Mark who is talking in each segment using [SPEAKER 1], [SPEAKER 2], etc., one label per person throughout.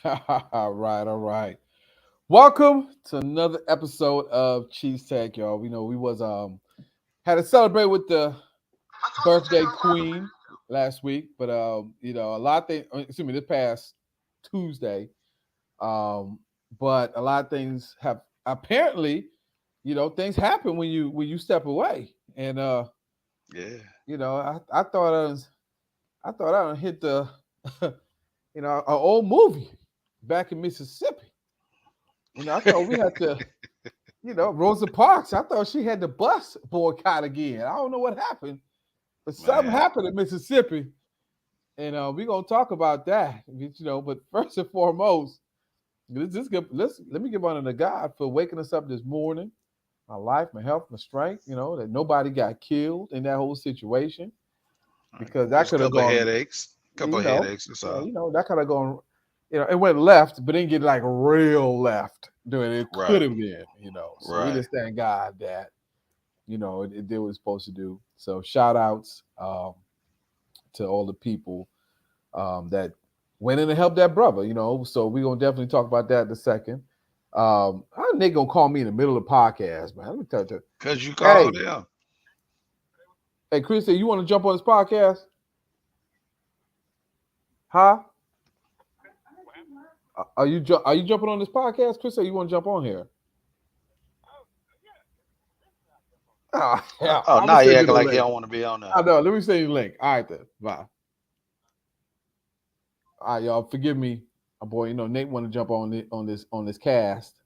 [SPEAKER 1] All right, all right. Welcome to another episode of CHEESTAKE, y'all. We know we was had to celebrate with the birthday queen last week, but a lot of things. Excuse me, this past Tuesday, um, but a lot of things have apparently, things happen when you step away, and
[SPEAKER 2] Yeah.
[SPEAKER 1] I thought I hit the an old movie back in Mississippi. I thought we had to, Rosa Parks. I thought she had the bus boycott again. I don't know what happened, but something
[SPEAKER 2] Man.
[SPEAKER 1] happened in Mississippi, and we're gonna talk about that. But first and foremost, let me give honor to God for waking us up this morning. My life, my health, my strength. That nobody got killed in that whole situation because that
[SPEAKER 2] Just a
[SPEAKER 1] could have
[SPEAKER 2] couple of
[SPEAKER 1] gone.
[SPEAKER 2] headaches. Couple
[SPEAKER 1] You
[SPEAKER 2] of
[SPEAKER 1] know,
[SPEAKER 2] headaches. That's all.
[SPEAKER 1] that could have gone. It went left, but didn't get like real left. Doing it could
[SPEAKER 2] Right.
[SPEAKER 1] have been. So we
[SPEAKER 2] Right.
[SPEAKER 1] just thank God that it did what it's supposed to do. So shout outs to all the people that went in to help that brother. So we're gonna definitely talk about that in a second. How Nick gonna call me in the middle of the podcast, man? Let me tell you.
[SPEAKER 2] Cause you
[SPEAKER 1] Hey,
[SPEAKER 2] called him.
[SPEAKER 1] hey, Chris, you want to jump on this podcast? Huh? Are you jumping on this podcast, Chris? Or you want to jump on here? Yeah,
[SPEAKER 2] Oh,
[SPEAKER 1] I'm gonna
[SPEAKER 2] now you
[SPEAKER 1] send you
[SPEAKER 2] acting
[SPEAKER 1] the
[SPEAKER 2] like he
[SPEAKER 1] link.
[SPEAKER 2] don't want to be on there.
[SPEAKER 1] I know. Let me send you the link. All right, then. Bye. All right, y'all. Forgive me, my boy. Nate want to jump on this cast,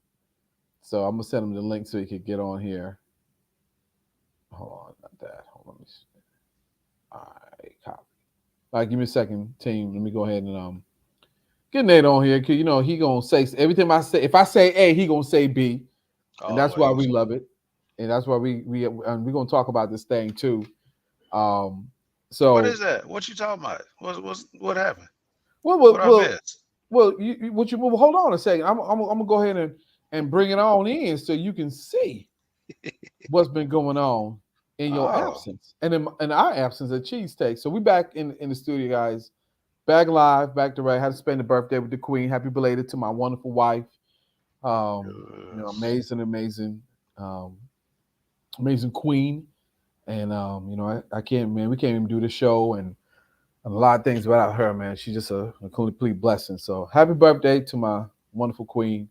[SPEAKER 1] so I'm gonna send him the link so he could get on here. Hold on, not that. Hold on. Let me see. All right, copy. All right, give me a second, team. Let me go ahead and get Nate on here because he gonna say every time I say if I say A, he gonna say B, and that's why we
[SPEAKER 2] Always.
[SPEAKER 1] love it, and that's why we're gonna talk about this thing too. Um,
[SPEAKER 2] What
[SPEAKER 1] so
[SPEAKER 2] is that? What you talking about? What happened?
[SPEAKER 1] well,
[SPEAKER 2] What
[SPEAKER 1] well,
[SPEAKER 2] I
[SPEAKER 1] well,
[SPEAKER 2] missed?
[SPEAKER 1] well, well, hold on a second. I'm gonna go ahead and bring it on in so you can see what's been going on in your
[SPEAKER 2] Oh,
[SPEAKER 1] absence and in our absence at Cheesesteak. So we back in the studio, guys. Back live, back to right. Had to spend the birthday with the Queen. Happy belated to my wonderful wife.
[SPEAKER 2] yes.
[SPEAKER 1] Amazing, um, amazing Queen. And I can't, man. We can't even do the show and a lot of things without her, man. She's just a complete blessing. So happy birthday to my wonderful Queen.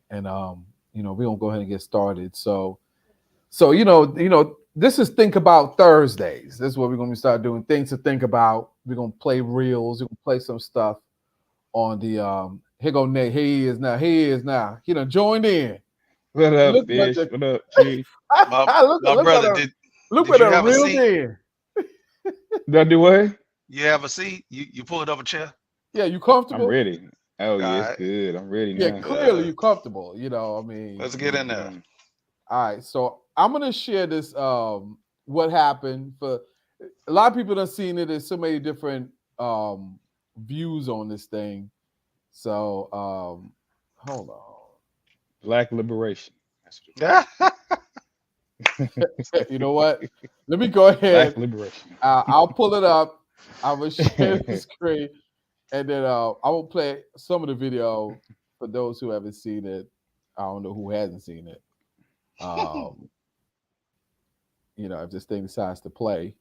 [SPEAKER 1] And we're gonna go ahead and get started. So this is Think About Thursdays. This is what we're gonna start doing. Things to think about. We're gonna play reels. We're gonna play some stuff on the here go Nate. Here he is now. Here he is now. He done joined in.
[SPEAKER 3] What up,
[SPEAKER 1] Look at
[SPEAKER 3] Fish?
[SPEAKER 1] the
[SPEAKER 3] What up, Chief?
[SPEAKER 2] My
[SPEAKER 1] look
[SPEAKER 2] my
[SPEAKER 1] at
[SPEAKER 2] brother,
[SPEAKER 1] her. Look
[SPEAKER 2] did
[SPEAKER 1] at
[SPEAKER 2] you
[SPEAKER 1] her
[SPEAKER 2] have a
[SPEAKER 1] reeled
[SPEAKER 2] seat?
[SPEAKER 1] in.
[SPEAKER 3] Did I do what?
[SPEAKER 2] You have a seat? You pulled up a chair?
[SPEAKER 1] Yeah, you
[SPEAKER 3] I'm
[SPEAKER 1] comfortable?
[SPEAKER 3] ready. Oh,
[SPEAKER 2] All
[SPEAKER 3] yeah, it's
[SPEAKER 2] right.
[SPEAKER 3] good. I'm ready
[SPEAKER 1] Yeah,
[SPEAKER 3] now.
[SPEAKER 1] clearly
[SPEAKER 2] Good.
[SPEAKER 1] you comfortable. I mean,
[SPEAKER 2] Let's get in there.
[SPEAKER 3] Hmm.
[SPEAKER 1] all right. So I'm gonna share this what happened for a lot of people have seen it. There's so many different views on this thing. So hold
[SPEAKER 3] Black liberation. That's what
[SPEAKER 1] on. You know what?
[SPEAKER 3] it is.
[SPEAKER 1] Let me go
[SPEAKER 3] Black
[SPEAKER 1] ahead.
[SPEAKER 3] liberation.
[SPEAKER 1] I'll pull it up. I will share the screen, and then I will play some of the video for those who haven't seen it. I don't know who hasn't seen it. Um, if this thing decides to play.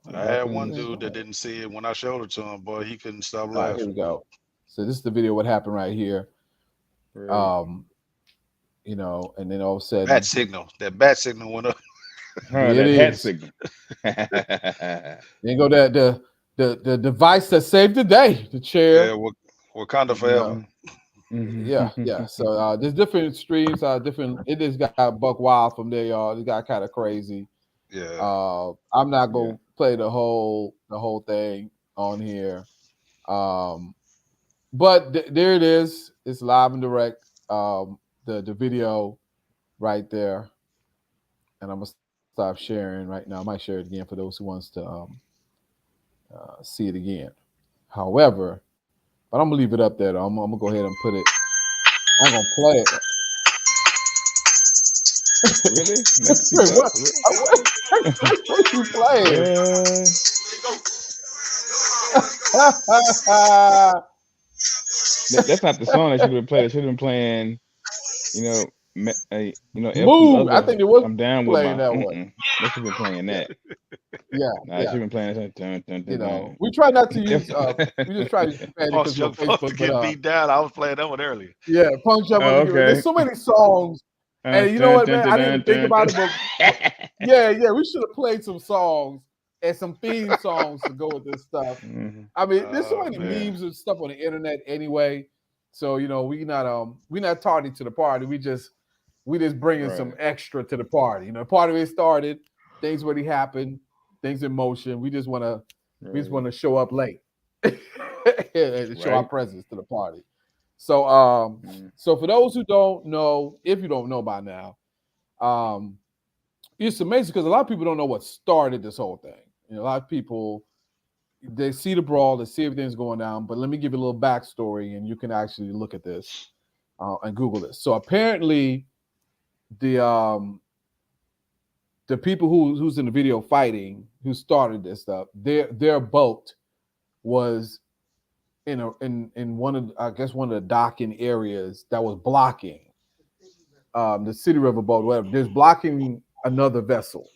[SPEAKER 2] I
[SPEAKER 1] That
[SPEAKER 2] had
[SPEAKER 1] thing
[SPEAKER 2] one
[SPEAKER 1] is
[SPEAKER 2] dude that
[SPEAKER 1] playing.
[SPEAKER 2] didn't see it when I showed it to him. Boy, he couldn't stop
[SPEAKER 1] All right, here we
[SPEAKER 2] laughing.
[SPEAKER 1] go. So this is the video. What happened right here?
[SPEAKER 3] Right.
[SPEAKER 1] Um, and then all of a
[SPEAKER 2] Bat
[SPEAKER 1] sudden,
[SPEAKER 2] signal. That bat signal went up.
[SPEAKER 3] Huh,
[SPEAKER 1] here it
[SPEAKER 3] that hat
[SPEAKER 1] is.
[SPEAKER 3] signal.
[SPEAKER 1] Then go that the device that saved the day, the
[SPEAKER 2] Yeah,
[SPEAKER 1] chair.
[SPEAKER 2] Wakanda forever.
[SPEAKER 3] Mhm. Mhm.
[SPEAKER 1] Yeah. So there's different streams, different. It just got buck wild from there, y'all. It got kind of crazy.
[SPEAKER 2] Yeah.
[SPEAKER 1] I'm not
[SPEAKER 3] Yeah.
[SPEAKER 1] gonna play the whole thing on here. Um, but there it is. It's live and direct. The video right there, and I'm gonna stop sharing right now. I might share it again for those who wants to see it again. However, but I'm gonna leave it up there. Though. I'm gonna go ahead and put it. I'm gonna play it.
[SPEAKER 3] Really? Let me see
[SPEAKER 1] Wait,
[SPEAKER 3] that.
[SPEAKER 1] what?
[SPEAKER 3] For real?
[SPEAKER 1] What you playing?
[SPEAKER 3] Yeah. That's not the song that should have been played. It should have been playing, you know, F them
[SPEAKER 1] Move. I
[SPEAKER 3] other.
[SPEAKER 1] think it was
[SPEAKER 3] I'm down with
[SPEAKER 1] playing
[SPEAKER 3] my.
[SPEAKER 1] that one.
[SPEAKER 3] They should have been playing
[SPEAKER 1] Yeah,
[SPEAKER 3] that.
[SPEAKER 1] yeah,
[SPEAKER 3] Nah, it
[SPEAKER 1] yeah.
[SPEAKER 3] should have been playing that. Dun, dun, dun, dun.
[SPEAKER 1] We try not to use. We just try to use it
[SPEAKER 2] Punk
[SPEAKER 1] because we're on
[SPEAKER 2] to
[SPEAKER 1] Facebook. But
[SPEAKER 2] get beat down. I was playing that one earlier.
[SPEAKER 1] yeah, Punk Jump
[SPEAKER 3] Oh,
[SPEAKER 1] was good. There's
[SPEAKER 3] okay.
[SPEAKER 1] so many songs, and you know
[SPEAKER 3] Dun,
[SPEAKER 1] what,
[SPEAKER 3] dun,
[SPEAKER 1] man?
[SPEAKER 3] dun,
[SPEAKER 1] I
[SPEAKER 3] dun,
[SPEAKER 1] didn't think
[SPEAKER 3] dun,
[SPEAKER 1] about
[SPEAKER 3] dun.
[SPEAKER 1] it, but yeah, we should have played some songs and some theme songs to go with this stuff.
[SPEAKER 3] Mhm.
[SPEAKER 1] I mean, there's so
[SPEAKER 2] Oh
[SPEAKER 1] many
[SPEAKER 2] man.
[SPEAKER 1] memes and stuff on the internet anyway. So we're not tardy to the party. We just bringing some
[SPEAKER 3] Right.
[SPEAKER 1] extra to the party. The party already started. Things already happened. Things in motion. We just want
[SPEAKER 3] Right.
[SPEAKER 1] to show up late and show our
[SPEAKER 3] Right.
[SPEAKER 1] presence to the party. So
[SPEAKER 3] Mm.
[SPEAKER 1] so for those who don't know, if you don't know by now, it's amazing because a lot of people don't know what started this whole thing. A lot of people, they see the brawl, they see everything's going down. But let me give you a little backstory, and you can actually look at this and Google this. So apparently, the people who's in the video fighting, who started this stuff, their boat was in one of, I guess, one of the docking areas that was blocking the City River boat, whatever. There's blocking another vessel.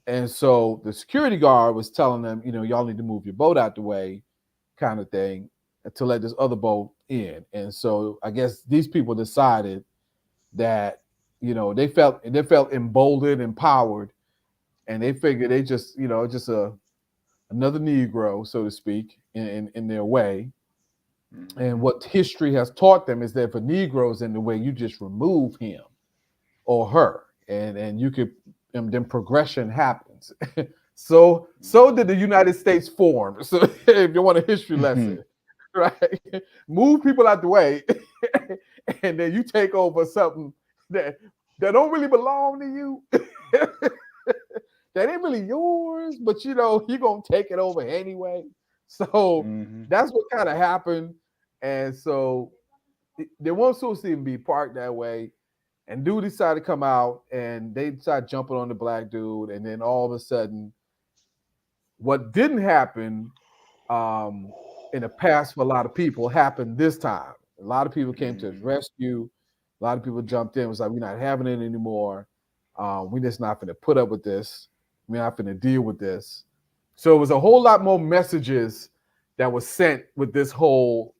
[SPEAKER 1] And so the security guard was telling them, y'all need to move your boat out the way, kind of thing, to let this other boat in. And so I guess these people decided that, they felt emboldened, empowered, and they figured they just, just another Negro, so to speak, in their way. And what history has taught them is that if a Negro's in the way, you just remove him or her, and you could, and then progression happens. So did the United States form. So if you want a history lesson, right? Move people out the way, and then you take over something that don't really belong to you. That ain't really yours, but you're gonna take it over anyway. So that's what kind of happened. And so they weren't supposed to even be parked that way. And dude decided to come out, and they started jumping on the black dude. And then all of a sudden, what didn't happen in the past for a lot of people happened this time. A lot of people came to his rescue. A lot of people jumped in. It was like, we're not having it anymore. We're just not going to put up with this. We're not going to deal with this. So it was a whole lot more messages that was sent with this whole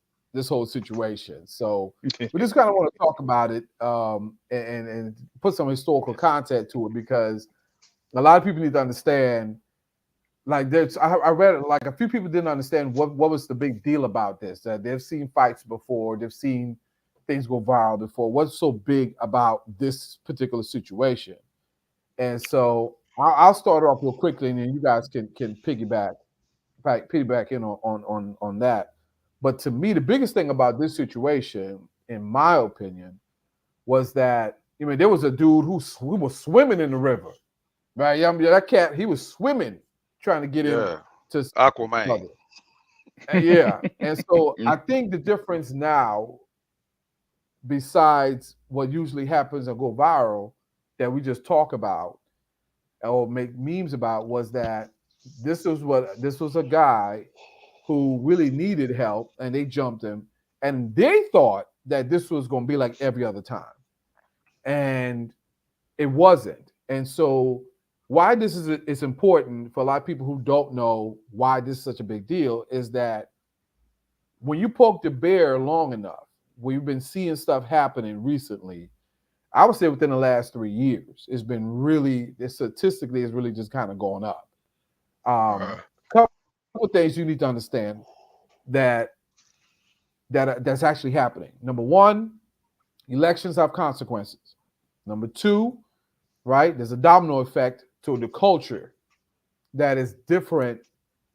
[SPEAKER 1] situation. So we just kind of want to talk about it and put some historical content to it, because a lot of people need to understand. Like I read it, like a few people didn't understand what was the big deal about this. That they've seen fights before, they've seen things go viral before. What's so big about this particular situation? And so I'll start off real quickly, and then you guys can piggyback in on that. But to me, the biggest thing about this situation, in my opinion, was that there was a dude who was swimming in the river, right? Yeah, that cat, he was swimming, trying to get him to
[SPEAKER 2] Aquaman.
[SPEAKER 1] Yeah. And so I think the difference now, besides what usually happens and go viral, that we just talk about or make memes about, was that this was a guy who really needed help, and they jumped him, and they thought that this was going to be like every other time, and it wasn't. And so why this is important for a lot of people who don't know why this is such a big deal is that when you poke the bear long enough, we've been seeing stuff happening recently. I would say within the last 3 years, it's been really, statistically, it's really just kind of going up. Couple of things you need to understand that's actually happening. Number one, elections have consequences. Number two, right, there's a domino effect to the culture that is different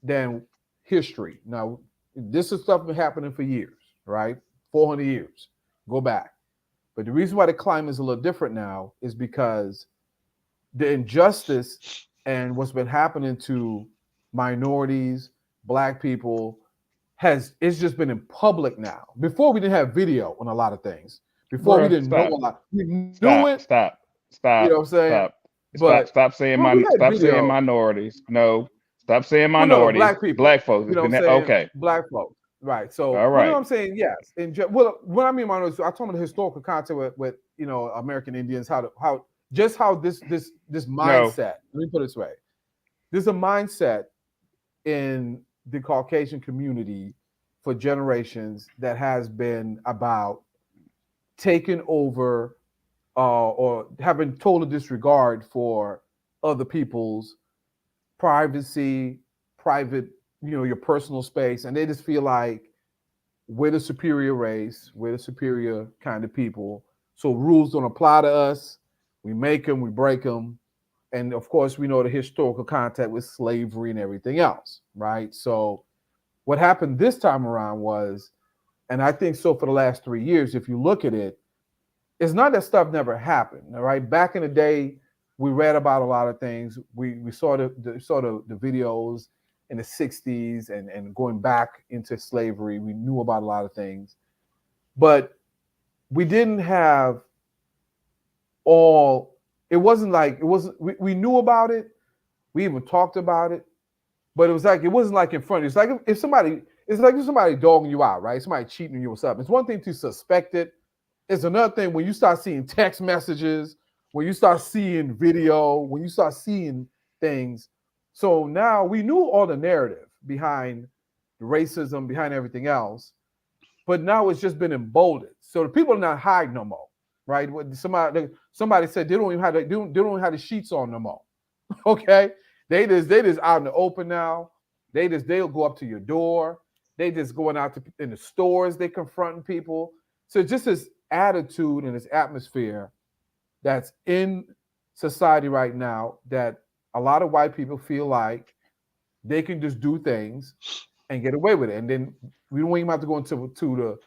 [SPEAKER 1] than history. Now, this is stuff been happening for years, right? 400 years. Go back. But the reason why the climate is a little different now is because the injustice and what's been happening to minorities, Black people, it's just been in public now. Before, we didn't have video on a lot of things. Before, we didn't know a lot. We knew it.
[SPEAKER 3] Stop.
[SPEAKER 1] You know what I'm saying?
[SPEAKER 3] Stop saying minorities. No. Stop saying minorities.
[SPEAKER 1] Black people.
[SPEAKER 3] Black folks.
[SPEAKER 1] You know what I'm saying?
[SPEAKER 3] Okay.
[SPEAKER 1] Black folks. Right. So
[SPEAKER 3] All
[SPEAKER 1] what
[SPEAKER 3] right.
[SPEAKER 1] I'm saying, yes. Well, what I mean by this, I told them the historical content with American Indians, how this
[SPEAKER 3] No.
[SPEAKER 1] mindset. Let me put it this way: there's a mindset in the Caucasian community for generations that has been about taking over or having total disregard for other people's privacy, private, your personal space, and they just feel like we're the superior race, we're the superior kind of people. So rules don't apply to us. We make them, we break them, and of course, we know the historical context with slavery and everything else, right? So what happened this time around was, and I think so for the last 3 years, if you look at it, it's not that stuff never happened. All right. Back in the day, we read about a lot of things. We saw the videos in the 60s and going back into slavery. We knew about a lot of things. But we didn't have all it wasn't like it wasn't we knew about it. We even talked about it, but it wasn't like in front of you. It's like if somebody dogging you out, right? Somebody cheating you or something. It's one thing to suspect it. It's another thing when you start seeing text messages, when you start seeing video, when you start seeing things. So now we knew all the narrative behind the racism, behind everything else, but now it's just been emboldened. So the people are not hiding no more, right? Somebody said they don't even have the sheets on no more. Okay, they just out in the open now. They'll go up to your door. They just going out in the stores. They confronting people. So just this attitude and this atmosphere that's in society right now that a lot of white people feel like they can just do things and get away with it, and then we don't even have to go into the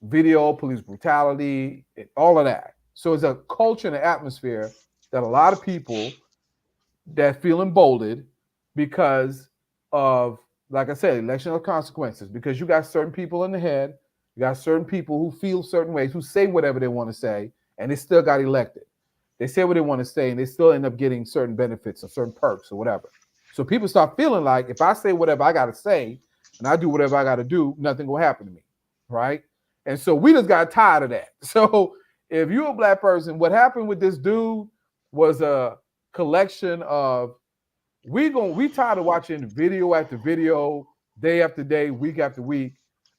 [SPEAKER 1] video, police brutality, and all of that. So it's a culture and an atmosphere that a lot of people that feel emboldened because of, like I said, election consequences. Because you got certain people in the head, you got certain people who feel certain ways, who say whatever they want to say, and they still got elected. They say what they want to say, and they still end up getting certain benefits or certain perks or whatever. So people start feeling like if I say whatever I got to say and I do whatever I got to do, nothing will happen to me, right? And so we just got tired of that. So if you're a black person, what happened with this dude was a collection of we tired of watching video after video, day after day, week after week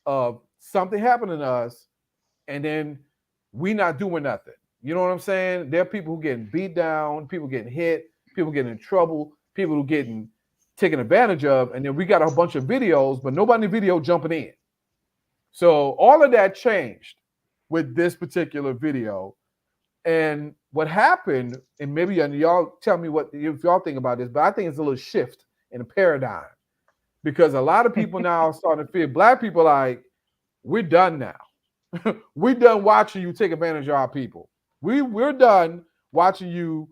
[SPEAKER 1] of something happening to us, and then we not doing nothing. You know what I'm saying? There are people who getting beat down, people getting hit, people getting in trouble, people who getting taken advantage of, and then we got a bunch of videos, but nobody in the video jumping in. So all of that changed with this particular video. And what happened, and maybe y'all tell me what if y'all think about this, but I think it's a little shift in the paradigm because a lot of people now are starting to feel black people like we're done now. We're done watching you take advantage of our people. We're done watching you,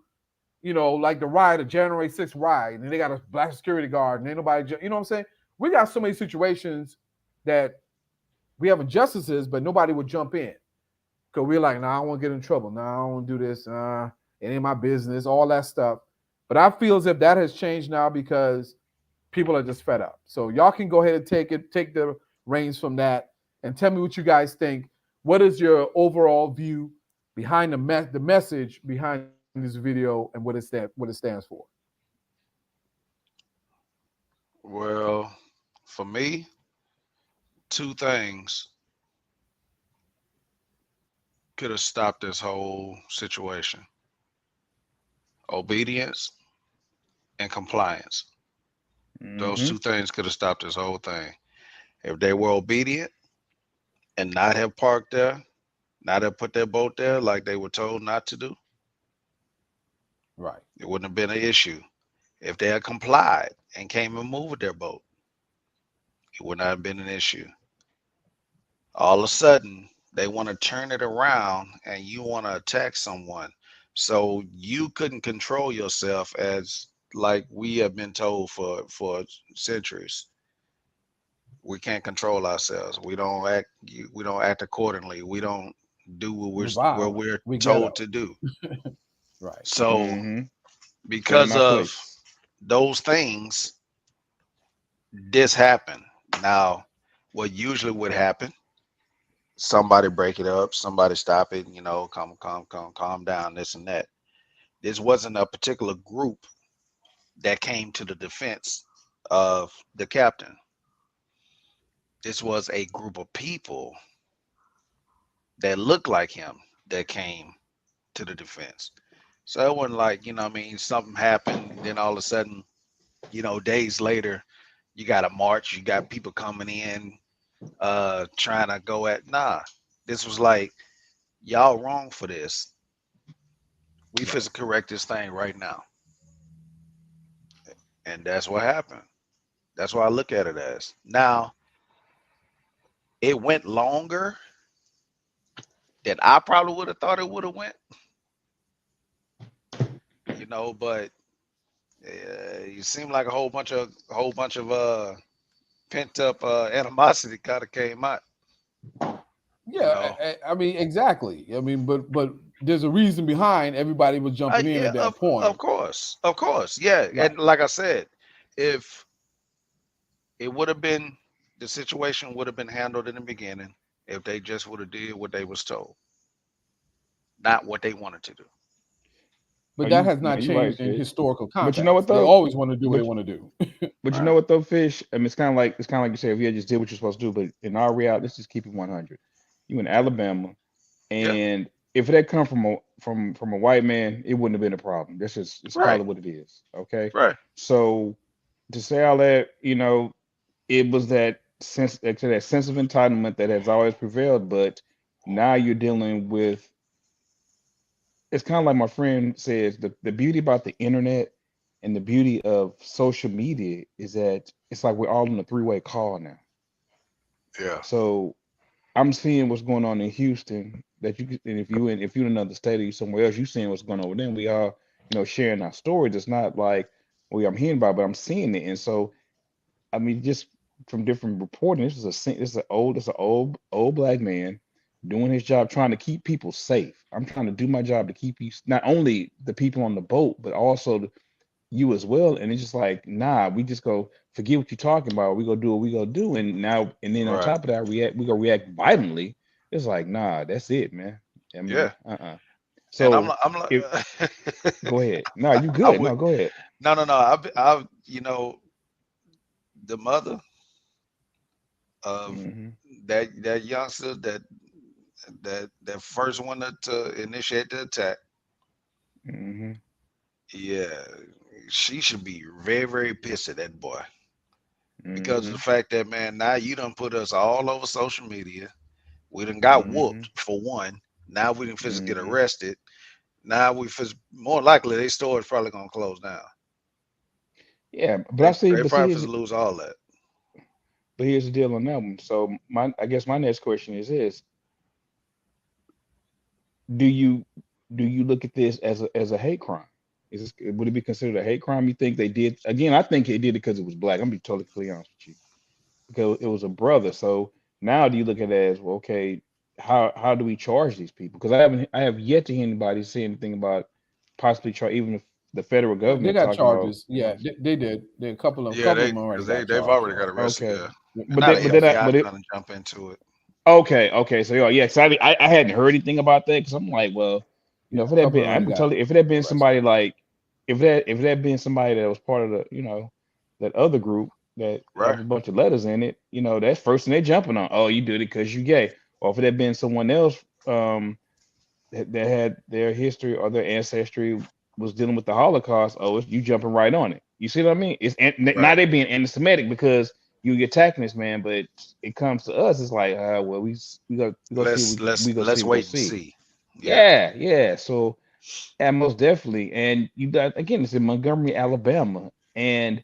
[SPEAKER 1] like the riot, the January 6th riot, and they got a black security guard, and ain't nobody, you know what I'm saying? We got so many situations that we have injustices, but nobody would jump in. Because we're like, nah, I don't want to get in trouble. Nah, I don't want to do this. It ain't my business, all that stuff. But I feel as if that has changed now because people are just fed up. So y'all can go ahead and take the reins from that and tell me what you guys think. What is your overall view behind the message behind this video and what it stands for?
[SPEAKER 2] Well, for me, two things could have stopped this whole situation: obedience and compliance. Those
[SPEAKER 3] Mm-hmm.
[SPEAKER 2] two things could have stopped this whole thing. If they were obedient and not have parked there, not have put their boat there like they were told not to do,
[SPEAKER 1] Right.
[SPEAKER 2] it wouldn't have been an issue. If they had complied and came and moved their boat, it would not have been an issue. All of a sudden, they want to turn it around and you want to attack someone. So you couldn't control yourself as like we have been told for centuries. We can't control ourselves. We don't act accordingly. We don't do
[SPEAKER 1] We're
[SPEAKER 2] what
[SPEAKER 1] violent.
[SPEAKER 2] we're
[SPEAKER 1] We
[SPEAKER 2] told
[SPEAKER 1] ghetto.
[SPEAKER 2] to do.
[SPEAKER 1] Right.
[SPEAKER 2] So
[SPEAKER 3] Mm-hmm. Stay in
[SPEAKER 2] because
[SPEAKER 3] my
[SPEAKER 2] of
[SPEAKER 3] place.
[SPEAKER 2] those things, this happened. Now, what usually would happen, somebody break it up, somebody stop it, calm down, this and that. This wasn't a particular group that came to the defense of the captain. This was a group of people that looked like him that came to the defense. So it wasn't like, something happened, then all of a sudden, days later, you got a march, you got people coming in, trying to go at, nah. This was like, y'all wrong for this. We
[SPEAKER 1] Right.
[SPEAKER 2] fix to correct this thing right now. And that's what happened. That's what I look at it as. Now, it went longer than I probably would have thought it would have went, but you seem like a whole bunch of pent up animosity kind of came out. You
[SPEAKER 1] Yeah,
[SPEAKER 2] know,
[SPEAKER 1] I mean, exactly. I mean, but there's a reason behind everybody was jumping in
[SPEAKER 2] yeah,
[SPEAKER 1] at that
[SPEAKER 2] of
[SPEAKER 1] point.
[SPEAKER 2] course, yeah.
[SPEAKER 1] Right.
[SPEAKER 2] And like I said, if it would have been the situation would have been handled in the beginning if they just would have did what they was told, not what they wanted to do.
[SPEAKER 1] But
[SPEAKER 3] Are
[SPEAKER 1] that
[SPEAKER 3] you
[SPEAKER 1] has
[SPEAKER 3] no,
[SPEAKER 1] not
[SPEAKER 3] you right,
[SPEAKER 1] changed in
[SPEAKER 3] Fish.
[SPEAKER 1] historical
[SPEAKER 3] But you know what
[SPEAKER 1] context. They
[SPEAKER 3] though?
[SPEAKER 1] always want to do what they
[SPEAKER 3] But
[SPEAKER 1] want to do.
[SPEAKER 3] but you know
[SPEAKER 2] Right.
[SPEAKER 3] what though, Fish? I mean, it's kind of like you say, if you had just did what you're supposed to do. But in our reality, let's just keep it 100. You in Alabama,
[SPEAKER 2] Yeah.
[SPEAKER 3] and if that come from a white man, it wouldn't have been a problem. It's called
[SPEAKER 2] Right.
[SPEAKER 3] it what it is. Okay,
[SPEAKER 2] Right.
[SPEAKER 3] so to say all that, it was that sense of entitlement that has always prevailed. But now you're dealing with, it's kind of like my friend says, the beauty about the internet and the beauty of social media is that it's like we're all in a three-way call now.
[SPEAKER 2] Yeah.
[SPEAKER 3] So I'm seeing what's going on in Houston that and if you're in another state or you somewhere else, you seeing what's going on with them. We all, sharing our stories. It's not like, well, I'm hearing about it, but I'm seeing it. And so, I mean, just from different reporting, this is an old black man doing his job, trying to keep people safe. I'm trying to do my job to keep you, not only the people on the boat, but also you as well. And it's just like, nah, we just go forget what you're talking about. We go do what we go do. And then on
[SPEAKER 2] Right.
[SPEAKER 3] top of that, we go react violently. It's like, nah, that's it, man. I
[SPEAKER 2] Yeah.
[SPEAKER 3] mean,
[SPEAKER 2] And
[SPEAKER 3] So
[SPEAKER 2] I'm
[SPEAKER 3] if
[SPEAKER 2] like,
[SPEAKER 3] go ahead. No, you
[SPEAKER 2] I
[SPEAKER 3] good.
[SPEAKER 2] would
[SPEAKER 3] No, go ahead.
[SPEAKER 2] no. The mother of
[SPEAKER 3] Hmm.
[SPEAKER 2] that youngster that first one to initiate the attack.
[SPEAKER 3] Hmm.
[SPEAKER 2] Yeah, she should be very, very pissed at that boy because of the
[SPEAKER 3] Hmm.
[SPEAKER 2] fact that, man, now you done put us all over social media. We done got
[SPEAKER 3] Hmm.
[SPEAKER 2] whooped for one. Now we done physically get
[SPEAKER 3] Hmm.
[SPEAKER 2] arrested. Now more likely their store is probably gonna close down.
[SPEAKER 3] Yeah, but
[SPEAKER 2] They they probably finna lose all that.
[SPEAKER 3] here's the deal on that one. So I guess my next question is do you look at this as a hate crime? Would it be considered a hate crime? You think they did? Again, I think they did it because it was black. I'm gonna be totally clear honest with you, because it was a brother. So now do you look at it as, well, okay, how do we charge these people? Because I have yet to hear anybody say anything about possibly charge, even if the federal
[SPEAKER 1] They
[SPEAKER 3] government
[SPEAKER 1] got
[SPEAKER 3] talking about.
[SPEAKER 1] charges. Yeah, they did. They, a couple of
[SPEAKER 2] Yeah,
[SPEAKER 1] them already
[SPEAKER 2] because
[SPEAKER 1] got
[SPEAKER 2] they've
[SPEAKER 1] charged.
[SPEAKER 2] already
[SPEAKER 1] So
[SPEAKER 2] got arrested.
[SPEAKER 3] Okay,
[SPEAKER 2] Yeah, and
[SPEAKER 3] but
[SPEAKER 2] now
[SPEAKER 3] then
[SPEAKER 2] the
[SPEAKER 3] but then I,
[SPEAKER 2] FBI
[SPEAKER 3] but it
[SPEAKER 2] trying to jump into it.
[SPEAKER 3] okay, so yeah, so I hadn't heard anything about that because I'm like, well,
[SPEAKER 1] yeah,
[SPEAKER 3] if
[SPEAKER 1] a
[SPEAKER 3] it had
[SPEAKER 1] couple
[SPEAKER 3] been,
[SPEAKER 1] already
[SPEAKER 3] I'm
[SPEAKER 1] got
[SPEAKER 3] totally, if it had been
[SPEAKER 1] arrested.
[SPEAKER 3] somebody like, if that had been somebody that was part of the, that other group that have
[SPEAKER 2] Right.
[SPEAKER 3] a bunch of letters in it, that's first thing they jumping on. Oh, you did it because you gay. Or if it had been someone else, that had their history or their ancestry was dealing with the Holocaust, oh, you jumping right on it. You see what I mean? Now
[SPEAKER 2] Right.
[SPEAKER 3] they being anti-Semitic because you're attacking this man, but it comes to us, it's like, well, we go see
[SPEAKER 2] Let's
[SPEAKER 3] what
[SPEAKER 2] let's
[SPEAKER 3] we go see
[SPEAKER 2] let's
[SPEAKER 3] we go
[SPEAKER 2] wait and
[SPEAKER 3] see.
[SPEAKER 2] see. Yeah.
[SPEAKER 3] Yeah, yeah. So yeah, most definitely. And you got, again, it's in Montgomery, Alabama, and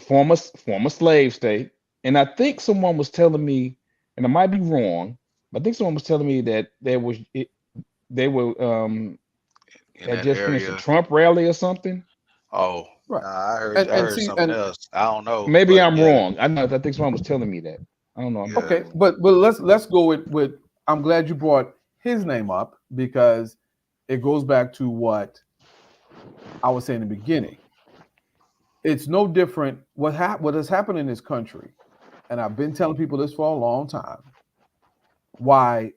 [SPEAKER 3] former slave state. And I think someone was telling me, and I might be wrong, but I think someone was telling me that they were
[SPEAKER 2] In
[SPEAKER 3] had
[SPEAKER 2] that
[SPEAKER 3] just finished a
[SPEAKER 2] area.
[SPEAKER 3] Trump rally or something.
[SPEAKER 2] Oh,
[SPEAKER 1] Right.
[SPEAKER 2] nah, I heard
[SPEAKER 1] And
[SPEAKER 2] I
[SPEAKER 1] and
[SPEAKER 2] heard
[SPEAKER 1] see
[SPEAKER 2] something
[SPEAKER 1] and
[SPEAKER 2] else. I don't know,
[SPEAKER 3] Maybe
[SPEAKER 2] but
[SPEAKER 3] I'm
[SPEAKER 2] yeah,
[SPEAKER 3] wrong. I know. I think someone was telling me that. I don't know. I might be
[SPEAKER 2] yeah,
[SPEAKER 1] okay,
[SPEAKER 3] wrong.
[SPEAKER 1] but let's go with. I'm glad you brought his name up because it goes back to what I was saying in the beginning. It's no different. What has happened in this country and I've been telling people this for a long time, why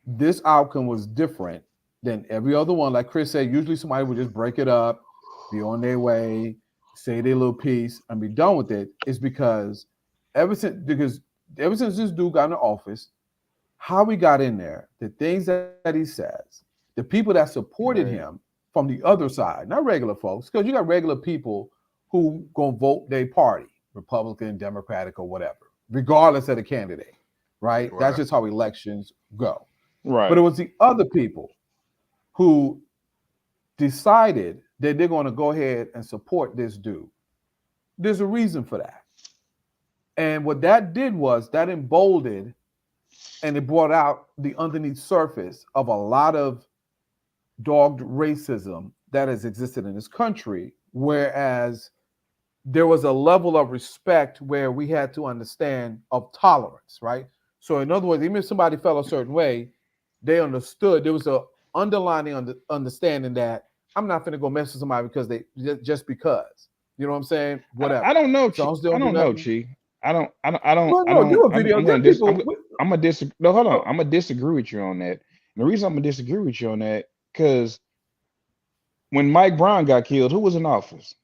[SPEAKER 1] this outcome was different than every other one. Like Chris said, usually somebody would just break it up, be on their way, say their little piece, and be done with it. Is because ever since this dude got in the office, how we got in there, the things that he says, the people that supported
[SPEAKER 3] Right.
[SPEAKER 1] him from the other side, not regular folks, because you got regular people who gonna vote their party, Republican, Democratic, or whatever, regardless of the candidate, right? That's
[SPEAKER 2] Right.
[SPEAKER 1] just how elections go. But it
[SPEAKER 3] Right.
[SPEAKER 1] was the other people who decided that they're going to go ahead and support this dude. There's a reason for that. And what that did was that emboldened and it brought out the underneath surface of a lot of dogged racism that has existed in this country. Whereas there was a level of respect where we had to understand of tolerance, right? So, in other words, even if somebody felt a certain way, they understood there was a underlining understanding that I'm not going to go mess with somebody because they just because. You know what I'm saying?
[SPEAKER 3] I
[SPEAKER 1] Whatever.
[SPEAKER 3] don't know,
[SPEAKER 1] So
[SPEAKER 3] Chi.
[SPEAKER 1] long as they
[SPEAKER 3] I
[SPEAKER 1] don't do
[SPEAKER 3] don't know,
[SPEAKER 1] nothing.
[SPEAKER 3] Chi. I don't,
[SPEAKER 1] Well, no, do a video.
[SPEAKER 3] I'm
[SPEAKER 1] There are
[SPEAKER 3] gonna dis,
[SPEAKER 1] people.
[SPEAKER 3] I'm gonna disagree. No, hold on.
[SPEAKER 1] Oh,
[SPEAKER 3] I'm gonna disagree with you on that. And the reason I'm gonna disagree with you on that, because when Mike Brown got killed, who was in office?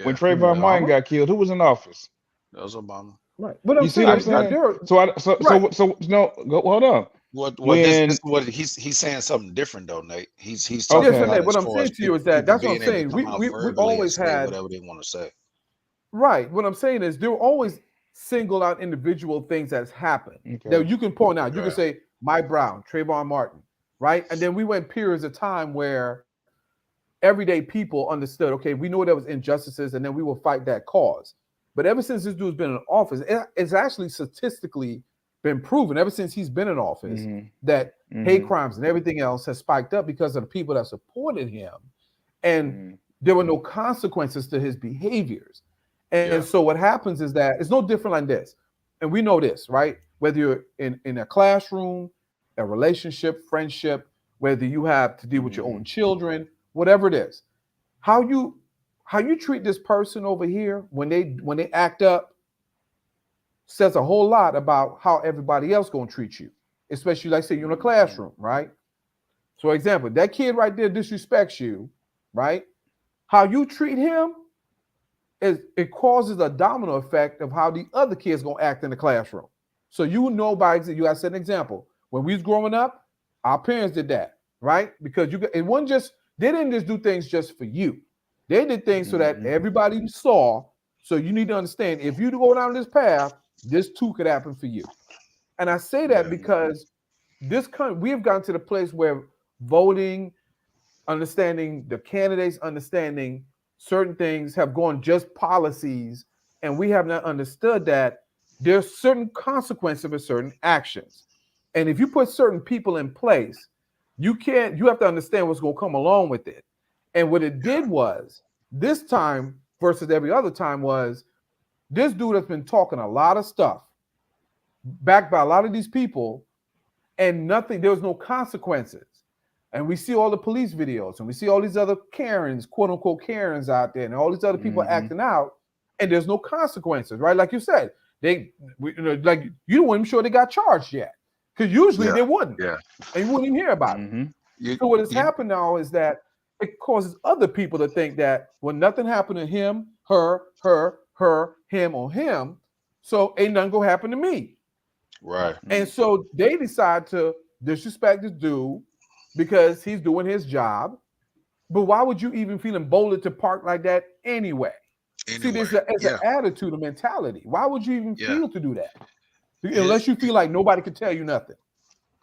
[SPEAKER 3] When
[SPEAKER 2] Yeah.
[SPEAKER 3] Trayvon Martin
[SPEAKER 1] Obama,
[SPEAKER 3] got killed, who was in office?
[SPEAKER 2] That was Obama.
[SPEAKER 1] right? But I'm
[SPEAKER 3] You see
[SPEAKER 1] saying
[SPEAKER 3] what I'm
[SPEAKER 2] I
[SPEAKER 3] saying?
[SPEAKER 1] there are
[SPEAKER 3] So I
[SPEAKER 1] right.
[SPEAKER 3] so no, go, hold on.
[SPEAKER 2] what this
[SPEAKER 3] When
[SPEAKER 2] what he's saying something different though, Nate. He's
[SPEAKER 1] Yeah,
[SPEAKER 2] talking
[SPEAKER 1] so
[SPEAKER 3] okay,
[SPEAKER 2] about
[SPEAKER 1] Nate,
[SPEAKER 2] as
[SPEAKER 1] what I'm
[SPEAKER 2] far
[SPEAKER 1] saying
[SPEAKER 2] as
[SPEAKER 1] to you is that
[SPEAKER 2] people
[SPEAKER 1] that's what I'm
[SPEAKER 2] being able to
[SPEAKER 1] saying.
[SPEAKER 2] come
[SPEAKER 1] We
[SPEAKER 2] out
[SPEAKER 1] we we
[SPEAKER 2] verbally and
[SPEAKER 1] always
[SPEAKER 2] say
[SPEAKER 1] had
[SPEAKER 2] whatever they want to say.
[SPEAKER 1] right. What I'm saying is there were always single out individual things that's happened that
[SPEAKER 3] okay,
[SPEAKER 1] you can point out. You can
[SPEAKER 2] Right.
[SPEAKER 1] say Mike Brown, Trayvon Martin, right? And then we went periods of time where everyday people understood, okay, we knew there was injustices, and then we will fight that cause. But ever since this dude's been in office, it's actually statistically been proven ever since he's been in office
[SPEAKER 3] mm-hmm,
[SPEAKER 1] that hate
[SPEAKER 3] mm-hmm,
[SPEAKER 1] crimes and everything else has spiked up because of the people that supported him. And
[SPEAKER 3] mm-hmm,
[SPEAKER 1] there were no consequences to his behaviors. And
[SPEAKER 2] Yeah.
[SPEAKER 1] so what happens is that it's no different like this. And we know this, right? Whether you're in a classroom, a relationship, friendship, whether you have to deal with your
[SPEAKER 3] mm-hmm.
[SPEAKER 1] own children, whatever it is, how you how you treat this person over here when they act up says a whole lot about how everybody else gonna treat you, especially like say you're in a classroom, right? So example, that kid right there disrespects you, right? How you treat him is it causes a domino effect of how the other kids gonna act in the classroom. So you know by you gotta set an example. When we was growing up, our parents did that, right? Because it wasn't just they didn't just do things just for you. They did things so that
[SPEAKER 3] Mm-hmm.
[SPEAKER 1] everybody saw. So you need to understand if you go down this path, this too could happen for you. And I say that
[SPEAKER 2] Yeah.
[SPEAKER 1] because this country we have gotten to the place where voting, understanding the candidates, understanding certain things have gone just policies, and we have not understood that there's certain consequences of certain actions. And if you put certain people in place, you have to understand what's going to come along with it. And what it did was this time versus every other time was this dude has been talking a lot of stuff backed by a lot of these people and nothing, there was no consequences. And we see all the police videos and we see all these other Karens, quote unquote Karens out there, and all these other people
[SPEAKER 3] Mm-hmm.
[SPEAKER 1] acting out, and there's no consequences, right? Like you said, like you weren't even sure they got charged yet. Because usually
[SPEAKER 2] Yeah.
[SPEAKER 1] they wouldn't,
[SPEAKER 2] Yeah.
[SPEAKER 1] and you wouldn't even hear about it.
[SPEAKER 3] Mm-hmm.
[SPEAKER 2] You
[SPEAKER 1] So what has
[SPEAKER 2] you
[SPEAKER 1] happened now is that it causes other people to think that when nothing happened to him, her, him, or him, so ain't nothing gonna happen to me.
[SPEAKER 2] right.
[SPEAKER 1] And so they decide to disrespect this dude because he's doing his job. But why would you even feel emboldened to park like that anyway? See,
[SPEAKER 2] Anyway.
[SPEAKER 1] it's an
[SPEAKER 2] Yeah.
[SPEAKER 1] attitude, a mentality. Why would you even
[SPEAKER 2] Yeah.
[SPEAKER 1] feel to do that?
[SPEAKER 2] Here's
[SPEAKER 1] Unless you feel like nobody can tell you nothing.